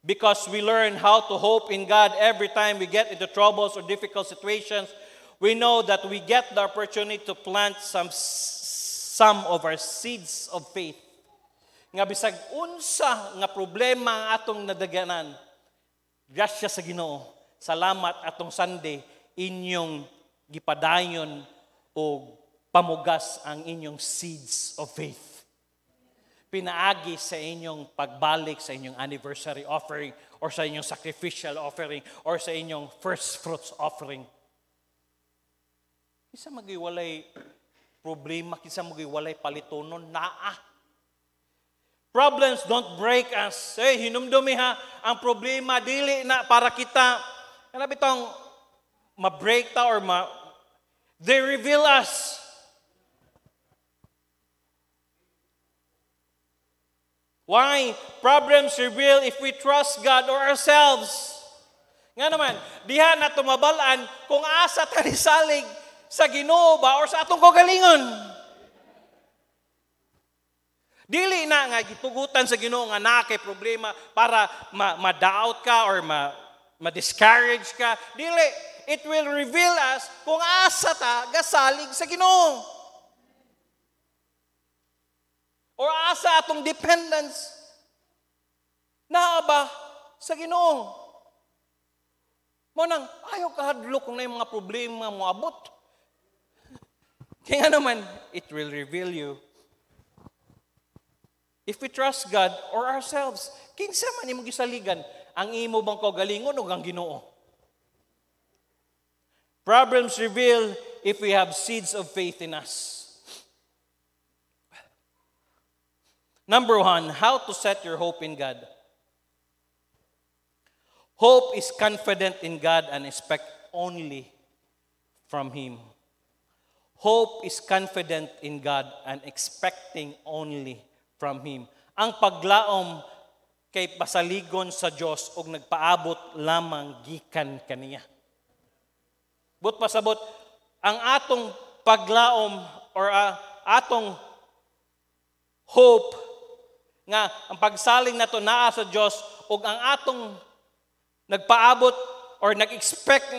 Because we learn how to hope in God every time we get into troubles or difficult situations, we know that we get the opportunity to plant some of our seeds of faith. Nga bisag unsa nga problema ang atong nadaganan, grasya sa Ginoo, salamat atong Sunday, inyong gipadayon o pamugas ang inyong seeds of faith. Pinaagi sa inyong pagbalik sa inyong anniversary offering or sa inyong sacrificial offering or sa inyong first fruits offering. Kisa magiwalay problema, kisa magiwalay palitonon, naa. Problems don't break us. Hinumdumi ha, ang problema dili na para kita, ano bitong ma-break ta or they reveal us. Why? Problems reveal if we trust God or ourselves. Nga naman, diha na tumabalaan kung asa tani salig sa Ginoo ba or sa atong kagalingon. Dili na nga gitugutan sa Ginoo nga na kay problema para ma-doubt ka or ma-discourage ka. Dili, it will reveal us kung asa ta gasalig sa Ginoo. Or asa atong dependence na ba sa Ginoo. Mo nang ayaw kahadlok kung na yung mga problema mo abot. Kaya naman, it will reveal you if we trust God or ourselves. Kinsa man imong gisaligan, ang imo bang kaugalingon o ang Ginoo? Problems reveal if we have seeds of faith in us. Number 1, how to set your hope in God. Hope is confident in God and expect only from Him. Hope is confident in God and expecting only from Him. Ang paglaom kay pasaligon sa Dios ug nagpaabot lamang gikan kaniya. But pasabot ang atong paglaom or atong hope nga ang pagsaling nato naa sa Dios ug ang atong nagpaabot or nag-expect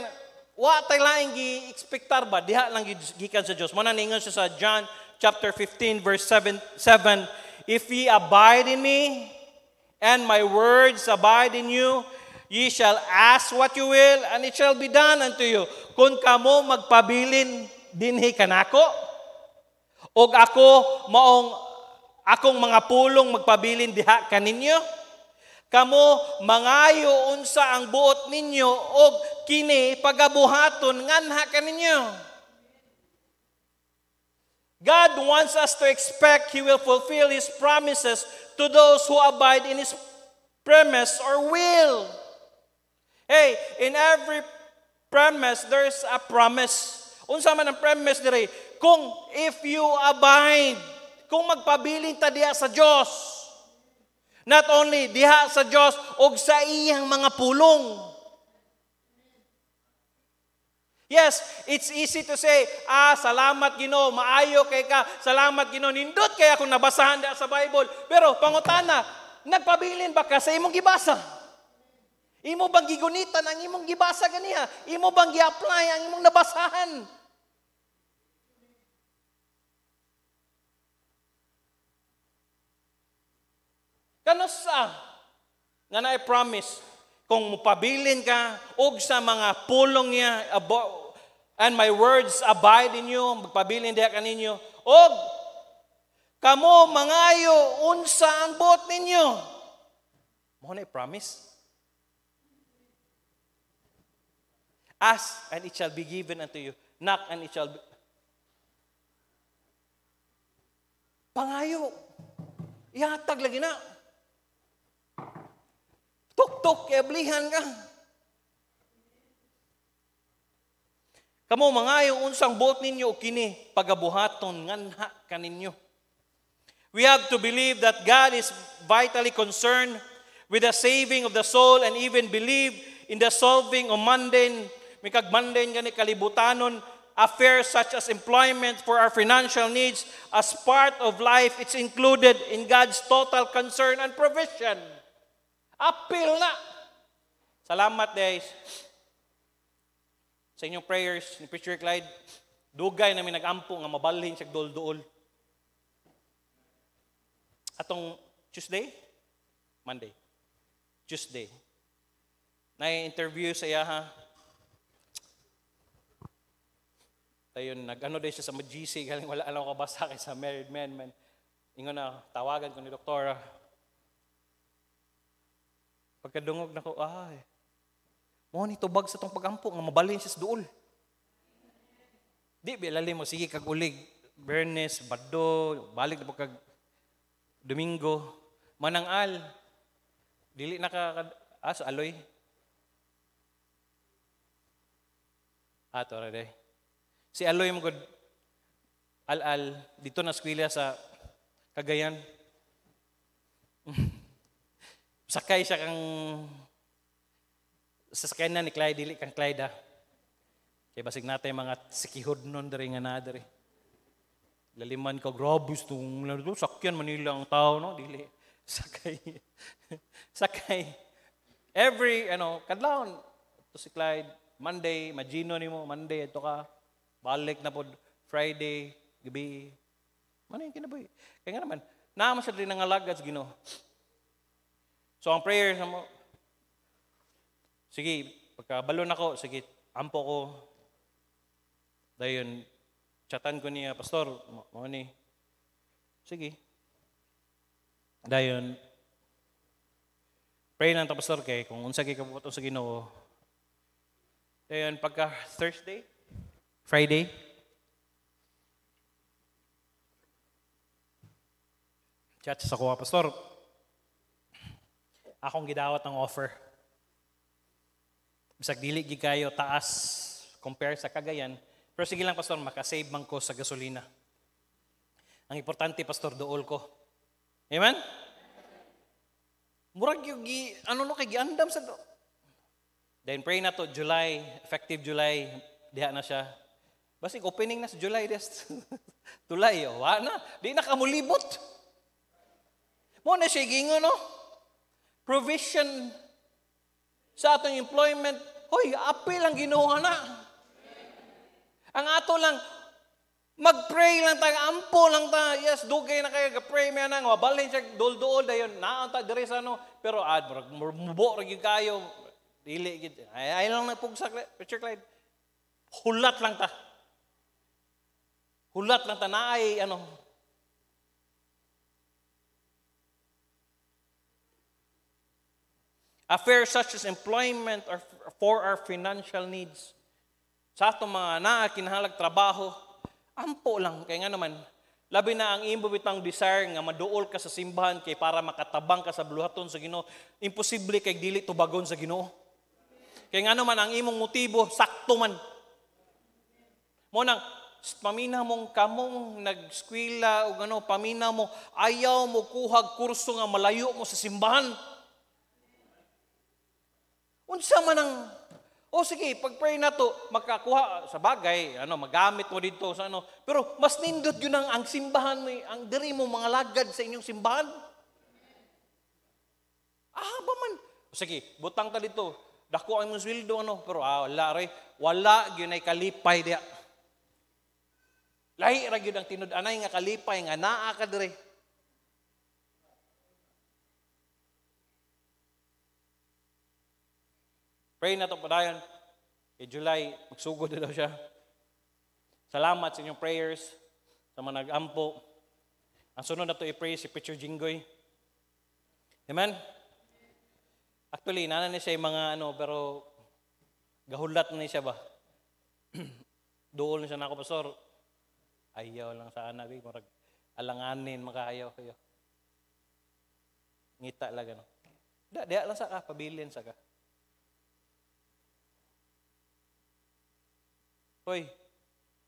wa tay laing gi-expectar ba diha lang gikan sa Dios. Mo na ningon siya sa John chapter 15 verse 7. If ye abide in me, and my words abide in you, ye shall ask what you will, and it shall be done unto you. Kung kamo magpabilin dinhi kanako, og ako maong akong mga pulong magpabilin diha kaninyo, kamo mangayo unsa ang buot ninyo, og kini pagabuhaton nganha kaninyo. God wants us to expect He will fulfill His promises to those who abide in His premise or will. Hey, in every premise, there's a promise. Unsa man ang premise dire? Kung if you abide, kung magpabiling ta diha sa Dios. Not only diha sa Dios, og sa iyang mga pulong. Yes, it's easy to say, salamat Ginoo, maayo kay ka, salamat Ginoo, nindot kay ako nabasahan da sa Bible. Pero pangutana, nagpabilin ba ka sa imong gibasa? Imo bang gigunitan ang imong gibasa ganiha? Imo bang gi-apply ang imong nabasahan? Kanusa nga na-promise kung mupabilin ka og sa mga pulong niya and my words abide in you, magpabilin diha kaninyo, og kamo mangayo unsa ang buot ninyo. Mo na promise. Ask and it shall be given unto you. Knock and it shall be. Pangayo. Ihatag lagi na. Tuk-tuk, kaya blihan ka. Kamo mga yung unsang buot ninyo o kini pagabuhaton nganha kaninyo. We have to believe that God is vitally concerned with the saving of the soul and even believe in the solving of mundane, mikag mundane gani kalibutanon, affairs such as employment for our financial needs as part of life. It's included in God's total concern and provision. Apil na. Salamat guys. Sa inyong prayers ni Preacher Clyde, dugay namin nag-ampo nga mabalhin siya dol-duol. Atong Tuesday? Monday. Tuesday. Na-interview sa iya ha. Ayun, nag-ano din siya sa mag-GC, galing wala alam ko kabasa kay sa married man. Ingon na, tawagan ko ni Doktora. Pagkadungog na ko, mo ni tubag sa tong pagampo nga mabalhin siya sa duol. Di bilali mo sige kag ulig, Bernes, Bado, balik na pagkag Domingo, manangal. Dili na ka sa aloy. Ato ra day. Si Aloy mo gud al dito na eskwela sa Cagayan. Sakay siya kang sasakyan na ni Clyde, dili kang Clyde ha. Kaya basig natin mga sikihod nun dari nga na dari. Laliman ka, grabus itong sakyan Manila ang tao, no? Dili. Sakay. Sakay. Every, kadlawon, ito si Clyde, Monday, Magino ni mo, Monday, ito ka, balik na po, Friday, gabi. Ano yung kinaboy? Kaya nga naman, naman siya rin ng alagad, Ginoo. So, ang prayer sa mo, sige, pagkabalon ako, sige, ampo ko. Dayon, chatan ko niya, Pastor, mo ni. Sige. Dayon, pray lang ta, Pastor, kay kung unsa kay kabuto sa Ginoo. Dayon, pagka Thursday, Friday, chat sa kuha, Pastor, akong gidawat ng offer. Bisag dili gi kayo taas compare sa Cagayan, pero sige lang Pastor, makasave man ko sa gasolina. Ang importante Pastor, dool ko. Amen? Murag yung kay giandam sa do. Then pray na to July, effective July, diha na siya. Basig opening na sa July des. Tulay, wa na, di na kamulibot. Mo na siya gingo no. Provision sa atong employment, hoy, apil ang Ginoo na. Ang ato lang, mag-pray lang tayo, ampo lang tayo. Yes, dugay na kayo, pray mo na, mabalhin siya, dol-dol, dayon, naon tayo, dire sa ano. Pero, mubo, rin kayo, dili, ay lang na pugsa, Preacher Clyde. Hulat lang ta. Hulat lang ta, naay, affairs such as employment or for our financial needs. Sa atong mga kinahalag trabaho, ampo lang. Kaya nga naman, labi na ang imbo bitang desire nga maduol ka sa simbahan kay para makatabang ka sa buluhaton sa Ginoo. Imposible kay dili tubagon sa Ginoo. Kaya nga naman, ang imong motibo, sakto man. Mo nang, pamina mong kamong nag-skwela o pamina mo, ayaw mo kuhag kurso nga malayo mo sa simbahan. Unsa man ang, sige, pag-pray na to, makakuha sa bagay, magamit mo dito sa pero mas nindot yun ang simbahan mo, ang diri mo mga lagad sa inyong simbahan. Ba man. Sige, butang ta dito, dako ang mong sweldo, pero wala yun ay kalipay diya. Lahi ra yun ang tinud-anay nga kalipay, nga naa ka diri. Pray na ito padayon. Kay July, magsugod na daw siya. Salamat sa inyong prayers, sa mga nag-ampo. Ang sunod na ito i-pray si Preacher Jinggoy. Amen? Actually, nana niya siya yung mga pero gahulat na siya ba? Dool na siya na ako, Pastor. Ayaw lang sa anak. Marag alanganin, makaayaw kayo. Ngita lang, Diya lang sa ka, pabilin sa ka. Hoy,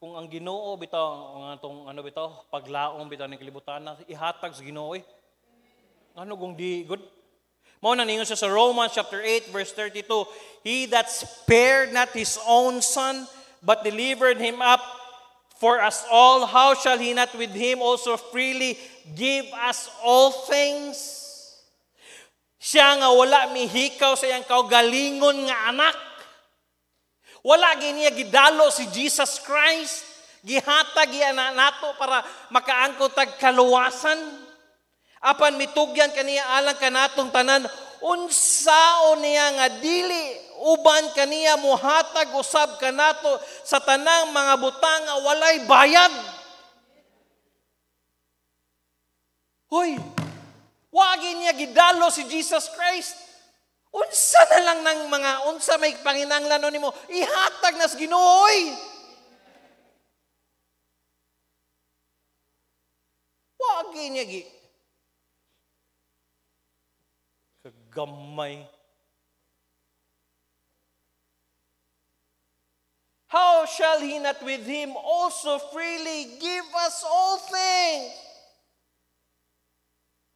kung ang Ginoo bitaw, ang atong ano bitaw, paglaom bitaw ng kalibutan na ihatag sa Ginoo Ano kung di good? Mao na ningon siya sa Romans chapter 8 verse 32, He that spared not his own son, but delivered him up for us all, how shall he not with him also freely give us all things? Siya nga wala mihikaw sa iyang kaugalingon nga anak. Wala giniya gidalo si Jesus Christ. Gihatag yan nato para makaangkot tag kaluwasan. Apan mitugyan kaniya alang kanatong tanan, unsaon niya nga dili uban kaniya muhatag usab kanato sa tanang mga butang nga walay bayad. Hoy, wagi niya gidalo si Jesus Christ. Unsa na lang ng mga, unsa may panginanglan nimo, ihatag nas Ginoo. Wagi niya kagamay. How shall he not with him also freely give us all things?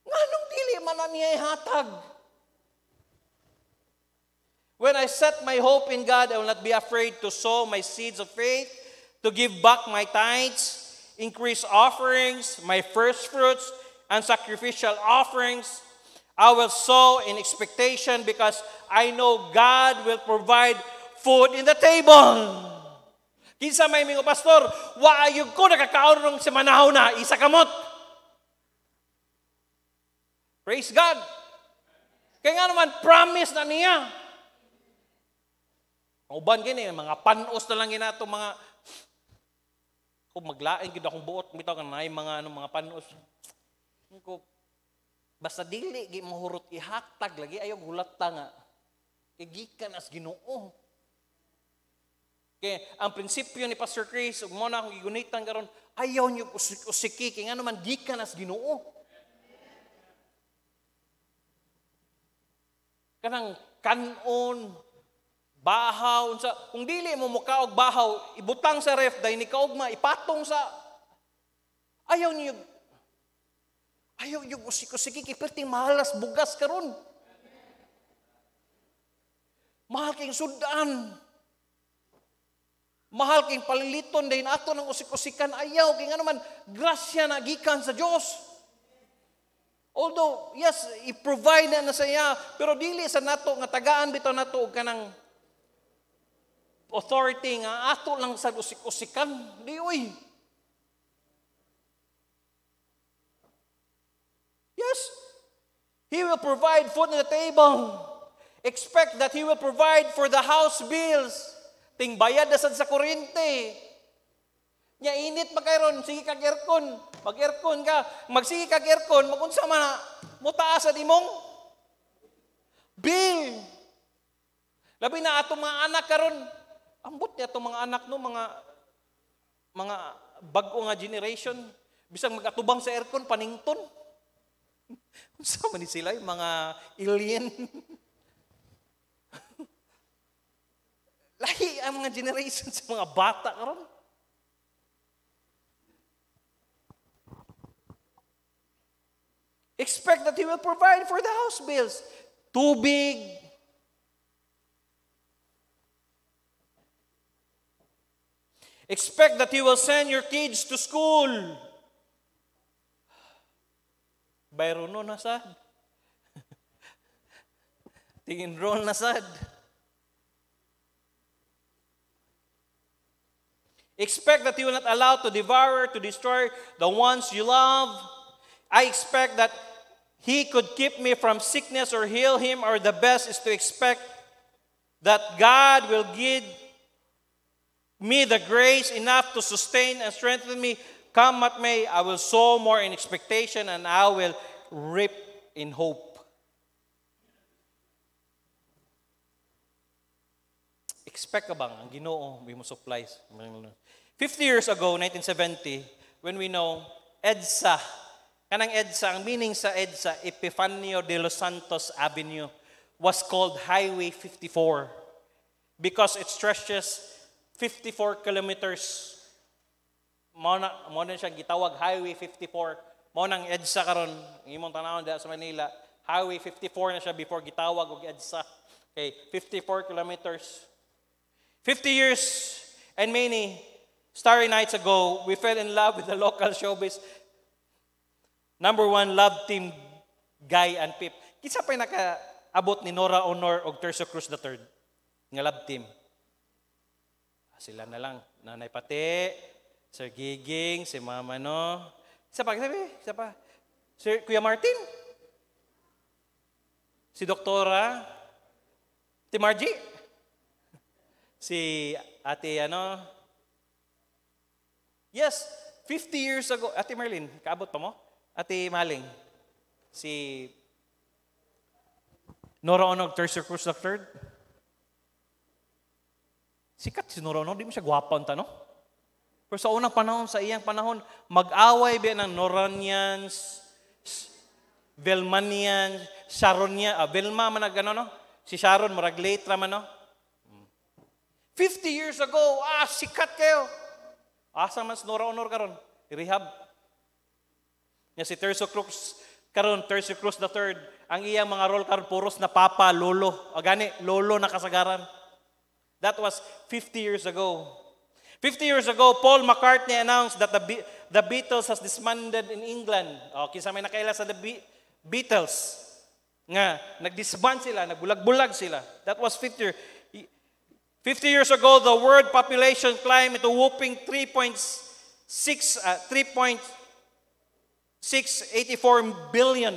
Nganong dili man na niya ihatag? When I set my hope in God, I will not be afraid to sow my seeds of faith, to give back my tithes, increase offerings, my first fruits, and sacrificial offerings. I will sow in expectation because I know God will provide food in the table. Kinsa may mingo, pastor, waayog ko nakakaon sa manahon na, isa kamot. Praise God. Kaya nga naman, promise na niya. Uban gini, mga panos na lang gina itong mga, kung maglaing gid akong buot, bitaw ka na mga, mga panos. Basta dili, mahurot ihatag lagi, ayaw hulata nga. Igikan as Ginoo. Kaya ang prinsipyo ni Pastor Chris, ug mo na akong igunitan karon, ayaw niyo usiki, kaya nga naman gikan as Ginoo. Kanang kanon, bahaw, kung dili mo mukaog bahaw, ibutang sa ref, dahil ni kaugma, ipatong sa, ayaw niyo usik-usiki, kiperting mahalas bugas karon. Mahal king sudan. Mahal king paliliton, dahil ato ng usik-usikan, ayaw, kaya nga naman, grasya na gikan sa Diyos. Although, yes, i-provide na sa iya, pero dili sa nato, nga tagaan bitaw nato, ka ng authority nga ato lang sa usik-usikan. Di uy. Yes. He will provide food on the table. Expect that He will provide for the house bills. Ting bayad na sad sa kuryente. Nya init magkayron, sige kag aircon. Mag-aircon ka, magsige kag aircon, magunsa man mutaas sa imong bill. Labi na atong mga anak karon, ambot niya itong mga anak no, mga bago nga generation, bisang mag-atubang sa aircon, panington. Sama ni sila, yung mga alien. Lahi ang mga generation sa mga bata karon. Expect that He will provide for the house bills. Tubig, expect that He will send your kids to school. Bayro no na sad. Tingin roll na sad. Expect that He will not allow to devour, to destroy the ones you love. I expect that He could keep me from sickness or heal him, or the best is to expect that God will give me the grace enough to sustain and strengthen me. Come what may, I will sow more in expectation and I will reap in hope. Expect ka bang ang Ginoo may mo supplies? 50 years ago, 1970, when we know EDSA, kanang EDSA, ang meaning sa EDSA, Epifanio de los Santos Avenue. was called Highway 54 because it stretches 54 kilometers. Mo na siya gitawag Highway 54. Mo nang EDSA karon, imong tanawon diha sa Manila. Highway 54 na siya before gitawag og EDSA. Okay, 54 kilometers. 50 years and many starry nights ago, we fell in love with the local showbiz #1 love team, Guy and Pip. Kinsa pa'y nakaabot ni Nora Honor o Tercio Cruz III nga love team? Sila na lang. Nanay Pati, Sir Giging, si Mama no. Isa pa. Sir Kuya Martin. Si Doktora. Si Margie. Si Ate Yes, 50 years ago. Ate Marlene, kaabot pa mo? Ate Maling. Si Nora Honor, Tercio Cruz III. Sikat si Nora Honor, di mo siya gwapon no? Pero sa unang panahon, sa iyang panahon, mag-away ba ng Noranians, Velmanians, Sharonian, Velma man no? Si Sharon, murag late raman no? 50 years ago, sikat kayo. Asa man si Nora Honor karon? I-rehab. Si Tercio Cruz karon, Tercio Cruz III, ang iyang mga role karon puros na papa, lolo. O gani, lolo na kasagaran. That was 50 years ago. 50 years ago, Paul McCartney announced that the Beatles has disbanded in England. Kinsa may nakaila sa the Beatles. Nga, nag-disband sila, nagbulag-bulag sila. That was 50 years ago, the world population climbed into whopping 3.684 billion.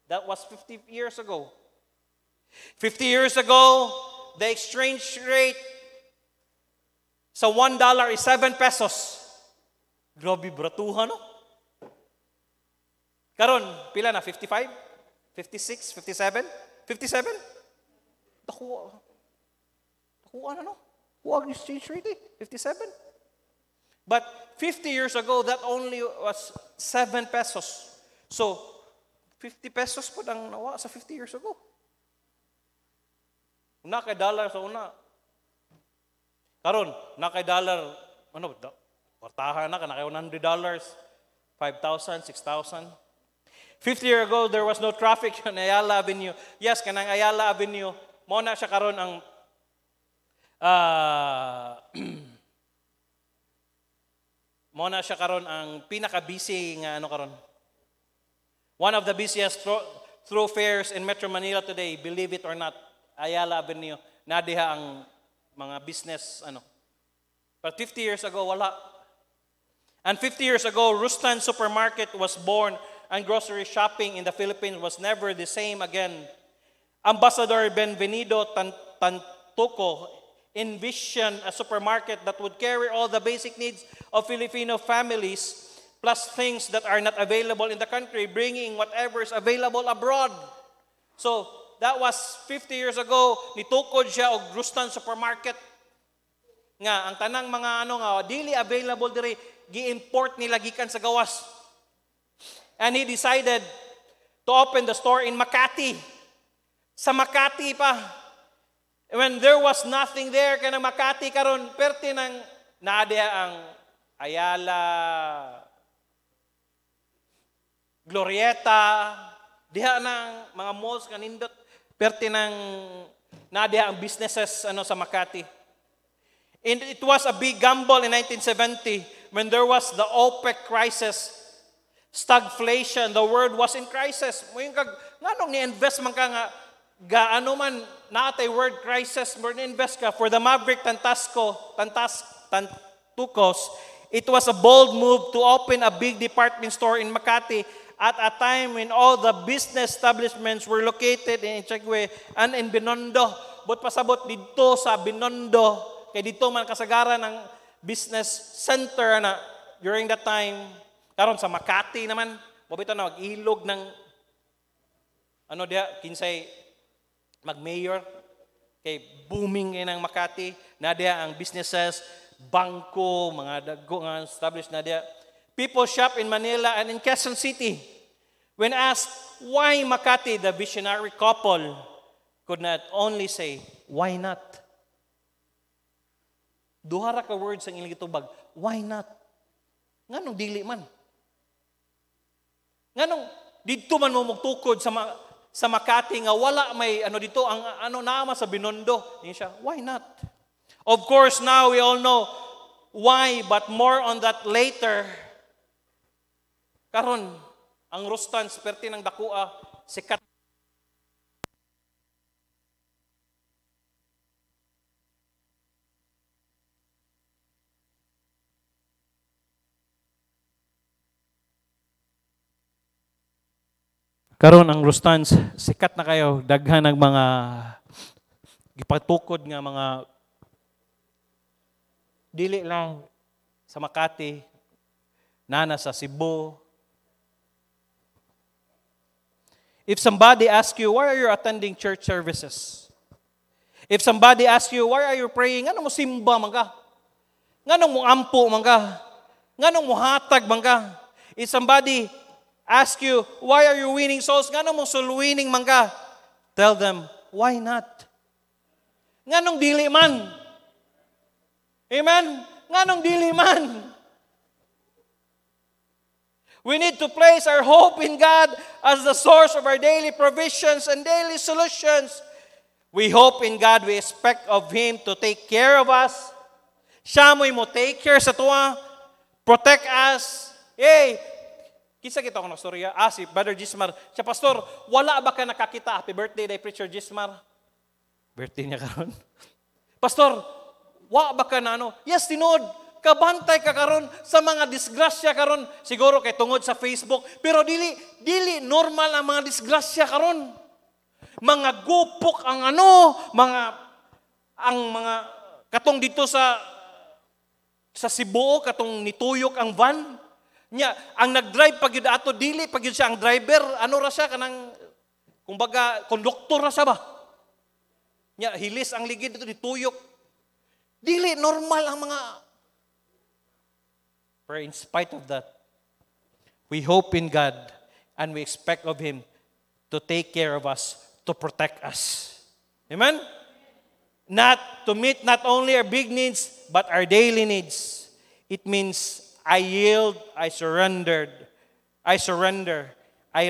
That was 50 years ago. 50 years ago, the exchange rate sa $1 is 7 pesos. Grabe, bratuhan, no? Karon, pila na? 55? 56? 57? 57? Dakuha na, no? Huwag exchange rate, 57? But 50 years ago, that only was 7 pesos. So, 50 pesos po ang nawa sa 50 years ago. Una kay dollar sa una. Karon, na kay dollar, kwartahan na, kanakay $100, 5,000, 6,000. 50 years ago, there was no traffic on Ayala Avenue. Yes, kanang Ayala Avenue, mo na siya karon ang mo na siya karon ang pinaka-busy nga karon. One of the busiest thoroughfares in Metro Manila today, believe it or not, Ayala Avenue, nadiha ang mga business But 50 years ago, wala. And 50 years ago, Rustan Supermarket was born and grocery shopping in the Philippines was never the same again. Ambassador Benvenido Tantuco envisioned a supermarket that would carry all the basic needs of Filipino families plus things that are not available in the country, bringing whatever is available abroad. So, that was 50 years ago, nitukod siya og Rustan Supermarket. Nga, ang tanang mga dili available diri, gi-import nila gikan sa gawas. And he decided to open the store in Makati. Sa Makati pa. When there was nothing there, kanang Makati karon, perti ng naadiha ang Ayala, Glorieta, diha ng mga malls kanindot, perti ng naadiha ang businesses sa Makati. And it was a big gamble in 1970 when there was the OPEC crisis, stagflation, the world was in crisis. Nganong ni-invest man ka nga, gaano man naatay word crisis, more ni-invest ka for the Maverick Tantucos. It was a bold move to open a big department store in Makati at a time when all the business establishments were located in Chagwe and in Binondo. But pasabot dito sa Binondo, kay dito man kasagaran ang business center na during that time. Karon sa Makati naman, mabito na mag-ilog ng kinsay mag-mayor, kay booming ng Makati, na diya ang businesses, bangko, mga dago nga established na diya. People shop in Manila and in Quezon City. When asked why Makati, the visionary couple could not only say, why not? Duha ra ka words ang ilang gitubag, why not? Nganong dili man? Nganong didto man mo magtukod sa Makati nga wala may dito ang naama sa Binondo. Niya siya, why not? Of course, now we all know why, but more on that later. Karon, ang Rustans, perti ng dakua, sikat. Karon ang Rustans, sikat na kayo, daghan ng mga gipatukod nga mga dili lang sa Makati, nana sa Cebu. If somebody asks you, why are you attending church services? If somebody asks you, why are you praying? Ngano mo simba man ka? Ngano mo ampo man ka? Ngano mo hatag man ka? If somebody asks you, why are you winning souls? Ngano mo soul winning man ka? Tell them, why not? Nganong dili man? Amen? Nganong dili man? We need to place our hope in God as the source of our daily provisions and daily solutions. We hope in God, we expect of Him to take care of us. Siya mo take care sa tuwa, protect us. Hey, kisa kita akong nagstorya. Si Brother Gismar, siya, Pastor, wala ba ka nakakita? Happy birthday, day Preacher Gismar. Birthday niya karon. Pastor, wala ba ka na Yes, tinood. Kabantay ka karon sa mga disgrasya karon. Siguro kay tungod sa Facebook. Pero dili normal ang mga disgrasya karon. Mga gupok ang mga katong dito sa Cebu, katong nituyok ang van. Nya, ang nag-drive pag yun ato, dili pag yun siya ang driver, ra siya kanang, kumbaga, konduktor ra siya ba? Nya, hilis ang ligid dito, nituyok. Dili normal ang mga. But in spite of that, we hope in God and we expect of Him to take care of us, to protect us. Amen? To meet not only our big needs, but our daily needs. It means, I yield, I surrender, I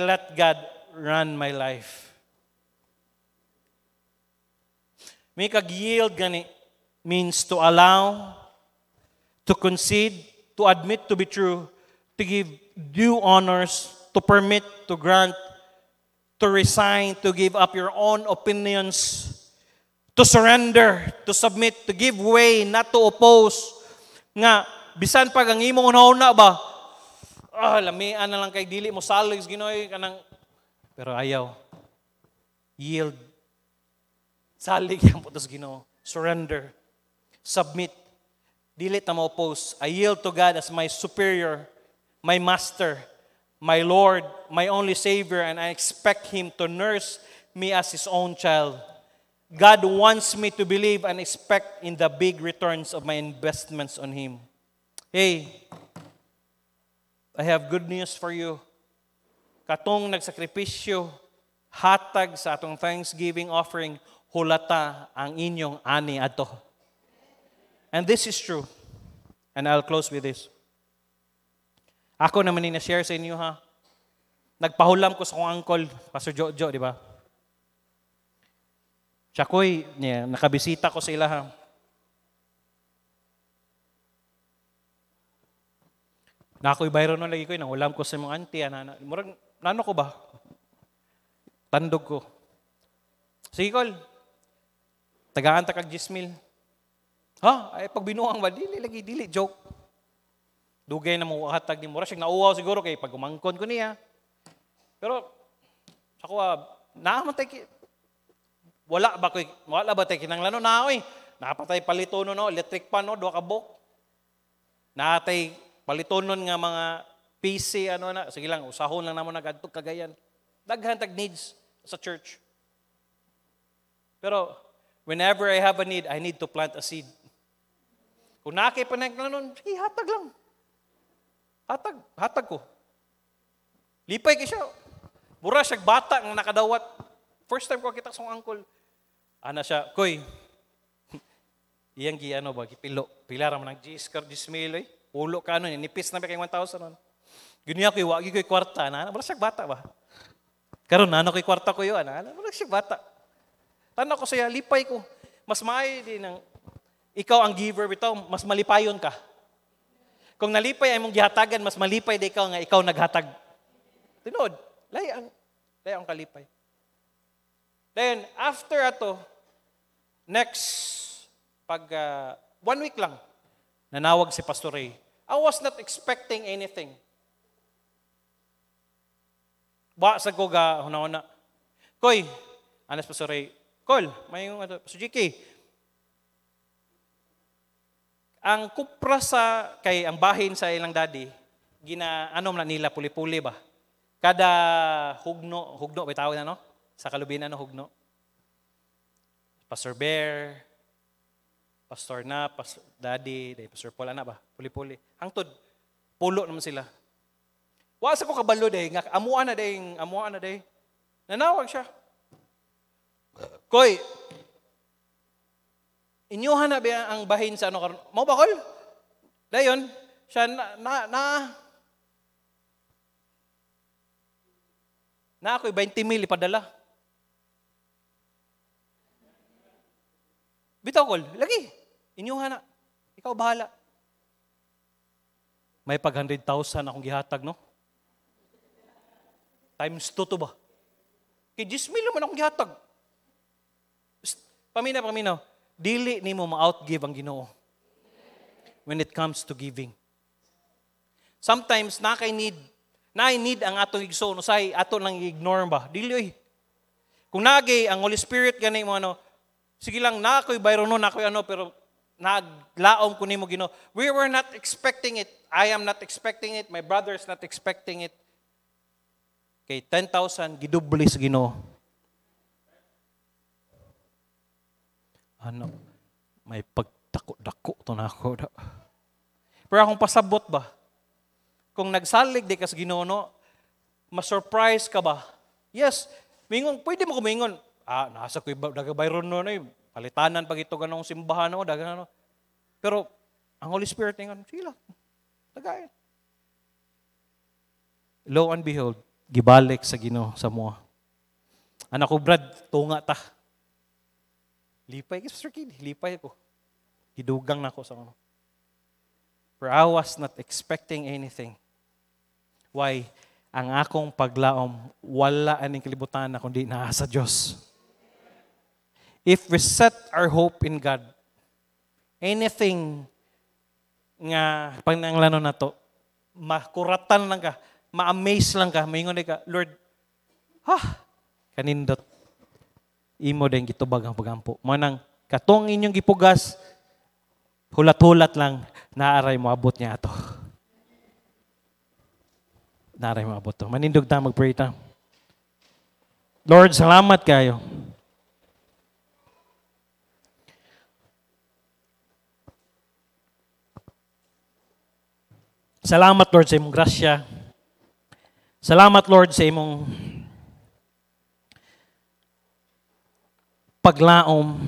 let God run my life. May kag-yield gani means to allow, to concede, to admit to be true, to give due honors, to permit, to grant, to resign, to give up your own opinions, to surrender, to submit, to give way, not to oppose. Nga, bisan pag ang imong una ba, lamian na lang kay dili mo salig Ginoy kanang, pero ayaw. Yield. Salig yan po tos Ginoo. Surrender. Submit. Dili ta mo oppose. I yield to God as my superior, my master, my Lord, my only Savior, and I expect Him to nurse me as His own child. God wants me to believe and expect in the big returns of my investments on Him. Hey, I have good news for you. Katong nagsakripisyo, hatag sa atong Thanksgiving offering, hulata ang inyong ani ato. And this is true. And I'll close with this. Ako naman na-share sa inyo ha. Nagpahulam ko sa kong uncle, Pastor Jojo, di ba? Siya ko'y, nakabisita ko sa ila ha. Na ako'y bayro nun lagi ko, nang ulam ko sa mga auntie, murag, nano ko ba? Tandog ko. Sige, Col. Tagaan ta kag 10,000. Ay pag binuang ba, dili, joke. Dugay na mo hatag ni Mura, siya nauwaw siguro kay pag umangkon ko niya. Pero, ako naaman tayo, wala ba tayo kinanglano na ako Nakapatay palitono electric pan duha ka bok. Natay palitonon nga mga PC, sige lang, usahon lang naman nagadtog kagayan. Daghan tag needs sa church. Pero, whenever I have a need, I need to plant a seed. Kung nakay pa nun, hatag lang. Hatag ko. Lipay kay siya. Mura siya bata nga nakadawat. First time ko kita sa uncle. Ana siya, koy, iyang ano ba, gipilo. Pilara mo ng G-scar, G-mail, ulo ka ano, nipis na ba kay 1,000. Ganyan ko, wagi ko'y kwarta. Wala siya bata ba? Karon ano ko'y kwarta ko yun? Wala siya bata. Tanong ko siya, lipay ko. Mas maay din ng, ikaw ang giver bitaw, mas malipayon ka. Kung nalipay ay mong gihatagan, mas malipay di ikaw nga ikaw naghatag. Tinod, layang kalipay. Then, after ato, next, pag 1 week lang, nanawag si Pastor Ray. I was not expecting anything. Ba sa ko ga huna-huna. Koy, anas Pastor Ray. Call, may yung Pastor GK. Ang kupra sa kay ang bahin sa ilang daddy, anom na nila puli-puli ba? Kada hugno ba tawag na no? Sa Kalubinan no hugno. Pastor Bear, Pastor na, Pastor Daddy, Pastor Paul ana ba? Puli-puli. Hangtod pulo naman sila. Wa sa ko kabalo day nga amuan na day. Nanawag siya. Koy, inyuhan na ba ang bahin sa ano karon? Mao ba kol? Dayon, siya na ako'y 20,000 ipadala. Bitaw kol, lagi. Inyuhan na. Ikaw bahala. May pag 100,000 akong gihatag, no? Times 2 to ba? Kay 10,000 naman akong gihatag. Paminaw. Dili ni mo ma-outgive ang Ginoo when it comes to giving. Sometimes, na-need ang atong igsoon. Usay, ato lang i-ignore ba? Dili, oy. Kung nagay, ang Holy Spirit ganay mo, sige lang, na ako'y bayro no, na ako'y pero naglaom ko ni mo Ginoo. We were not expecting it. I am not expecting it. My brother is not expecting it. Kay 10,000, gidubli sa Ginoo. May pagdako-dako to na ako. Pero akong pasabot ba? Kung nagsalig di ka sa Ginoo, ma-surprise ka ba? Yes, pwede mo kumingon. Nasa ko'y dagabayron no, palitanan pag ito ganong simbahan o, Pero, ang Holy Spirit ningon, sila, tagay. Lo and behold, gibalik sa Ginoo sa mua. Anak ko, Brad, tunga ta. Lipay, Pastor Kid, lipay ko. Hidugang na ako sa ano. For I was not expecting anything. Why? Ang akong paglaom, wala aning kalibutan na kundi naa sa Diyos. If we set our hope in God, anything nga pananglano na to, makuratan lang ka, ma-amaze lang ka, maingon ka, Lord, kanindot. Imo din gitubag ang pagampo. Manang katong inyong gipugas, hulat-hulat lang, naaray mo abot niya ato. Naaray mo abot to. Manindog ta, mag-pray ta. Lord, salamat kayo. Salamat, Lord, sa imong grasya. Salamat, Lord, sa imong paglaom.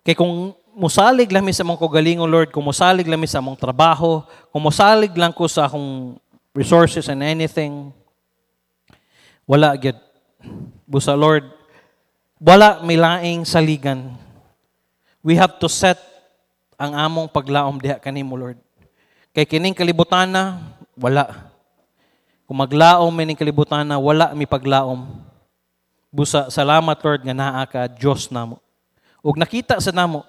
Kay kung musalig lang sa among kagalingon, Lord, kung musalig lang sa among trabaho, kung musalig lang ko sa akong resources and anything, wala agad. Busa, Lord, wala may laing saligan. We have to set ang among paglaom diha kanimo, Lord. Kay kining kalibutan na, wala. Kung maglaom may ning kalibutan na, wala mi paglaom. Busa, salamat, Lord, nga naa ka Diyos namo. Ug nakita sa namo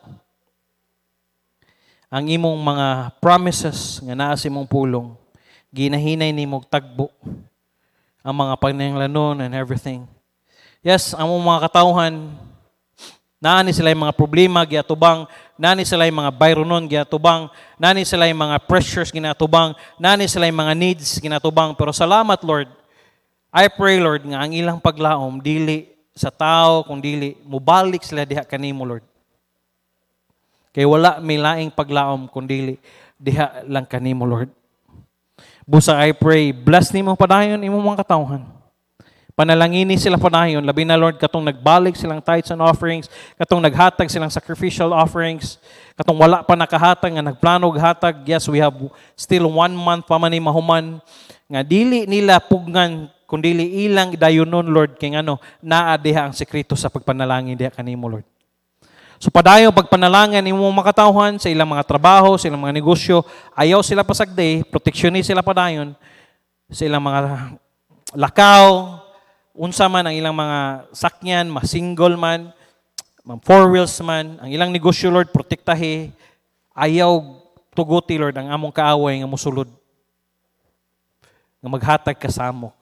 ang imong mga promises nga naa sa imong pulong, ginahinay nimo tagbo ang mga pananglanon and everything. Yes, ang mga katawhan, naani sila yung mga problema, giatubang, naani sila yung mga bayronon, giatubang, naani sila yung mga pressures, ginatubang, naani sila yung mga needs, ginatubang. Pero salamat, Lord, I pray, Lord, nga ang ilang paglaom, dili sa tao, kung dili, mubalik sila diha kanimo, Lord. Kay wala may laing paglaom, kung dili, diha lang kanimo, Lord. Busa, I pray, bless nimo padayon imong mga katawhan. Panalangini sila panayon, labi na Lord, katong nagbalik silang tithes and offerings, katong naghatag silang sacrificial offerings, katong wala pa nakahatag, nga nagplano hatag. Yes, we have still 1 month pa man ni mahuman, nga dili nila pugnan, kundili ilang dayonon, Lord, kay ano, naa diha ang sekreto sa pagpanalangin diha kanimo, Lord. So padayon pagpanalangin imong makatawhan sa ilang mga trabaho, sa ilang mga negosyo, ayaw sila pasagday, proteksyon sila padayon sa ilang mga lakaw, unsa man ang ilang mga sakyan, single man, four wheels man, ang ilang negosyo, Lord, protektahi, ayaw tuguti, Lord, ang among kaaway nga musulod, nga maghatag kasamok.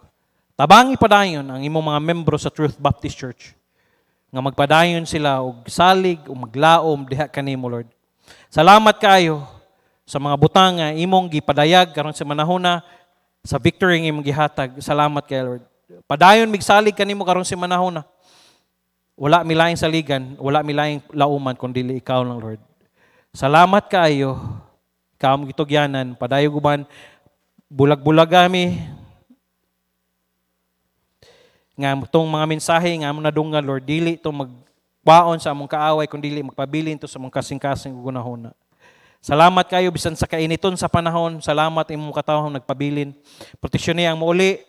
Tabangi padayon ang imong mga membro sa Truth Baptist Church, nga magpadayon sila og salig o maglaom diha kanimo, Lord. Salamat kaayo sa mga butang nga imong gipadayag karon sa manahona, sa victory nga imong gihatag. Salamat kay Lord. Padayon migsalig kanimo karon si manahon na. Wala milaing saligan, wala milaing lauman kundi ikaw lang, Lord. Salamat kaayo. Ikaw mo gitugyanan, padayo guban bulag-bulag kami. Nga tong mga mensahe nga among nadunggan, Lord, dili to magbaon sa among kaaway kundi magpabilin to sa among kasing-kasing gunahon. Salamat kayo bisan sa kainiton sa panahon. Salamat imong katawhang nagpabilin. Proteksyon niya ang muuli.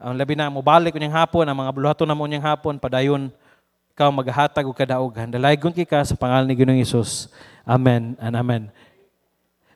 Ang labi na mo balik unyang hapon, ang mga buluhaton na mo unyang hapon, padayon ikaw maghatag og kadaogan. Dalaygon kita sa pangalan ni Ginoong Hesus. Amen and amen.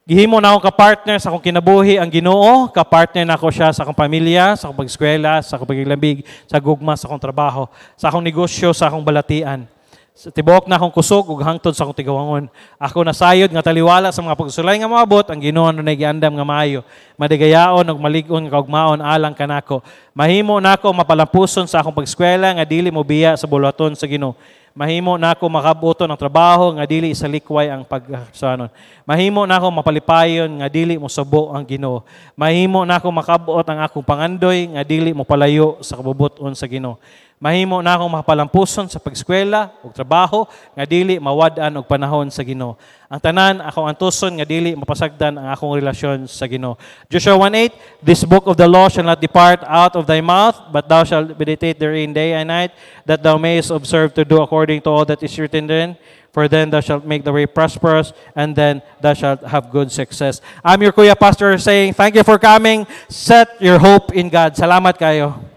Gihimo na akong kapartner sa akong kinabuhi ang Ginoo, kapartner na ako siya sa akong pamilya, sa akong pag-eskwela, sa akong paglambig, sa gugma, sa akong trabaho, sa akong negosyo, sa akong balatian. Sa tibuok na akong kusog ug hangtod sa akong tigawangon. Ako nasayod nga taliwala sa mga pagsulay nga moabot, ang Ginoo na giandam nga maayo. Madigayaon ug malig-on nga kaugmaon alang kanako. Mahimo nako mapalampuson sa akong pag-eskwela nga dili mo biya sa bulaton sa Ginoo. Mahimo nako makabuton ang trabaho nga dili sa likway ang pagsanon. Mahimo nako mapalipayon nga dili mo subo ang Ginoo. Mahimo nako makabuot ang akong pangandoy nga dili mo palayo sa kabubuton sa Ginoo. Mahimo na akong makapalampuson sa pag-eskwela o trabaho nga dili mawad-an og panahon sa Ginoo. Ang tanan akong antuson nga dili mapasagdan ang akong relasyon sa Ginoo. Joshua 1:8, this book of the law shall not depart out of thy mouth, but thou shalt meditate therein day and night, that thou mayest observe to do according to all that is written therein. For then thou shalt make the way prosperous, and then thou shalt have good success. I'm your Kuya Pastor saying, thank you for coming. Set your hope in God. Salamat kayo.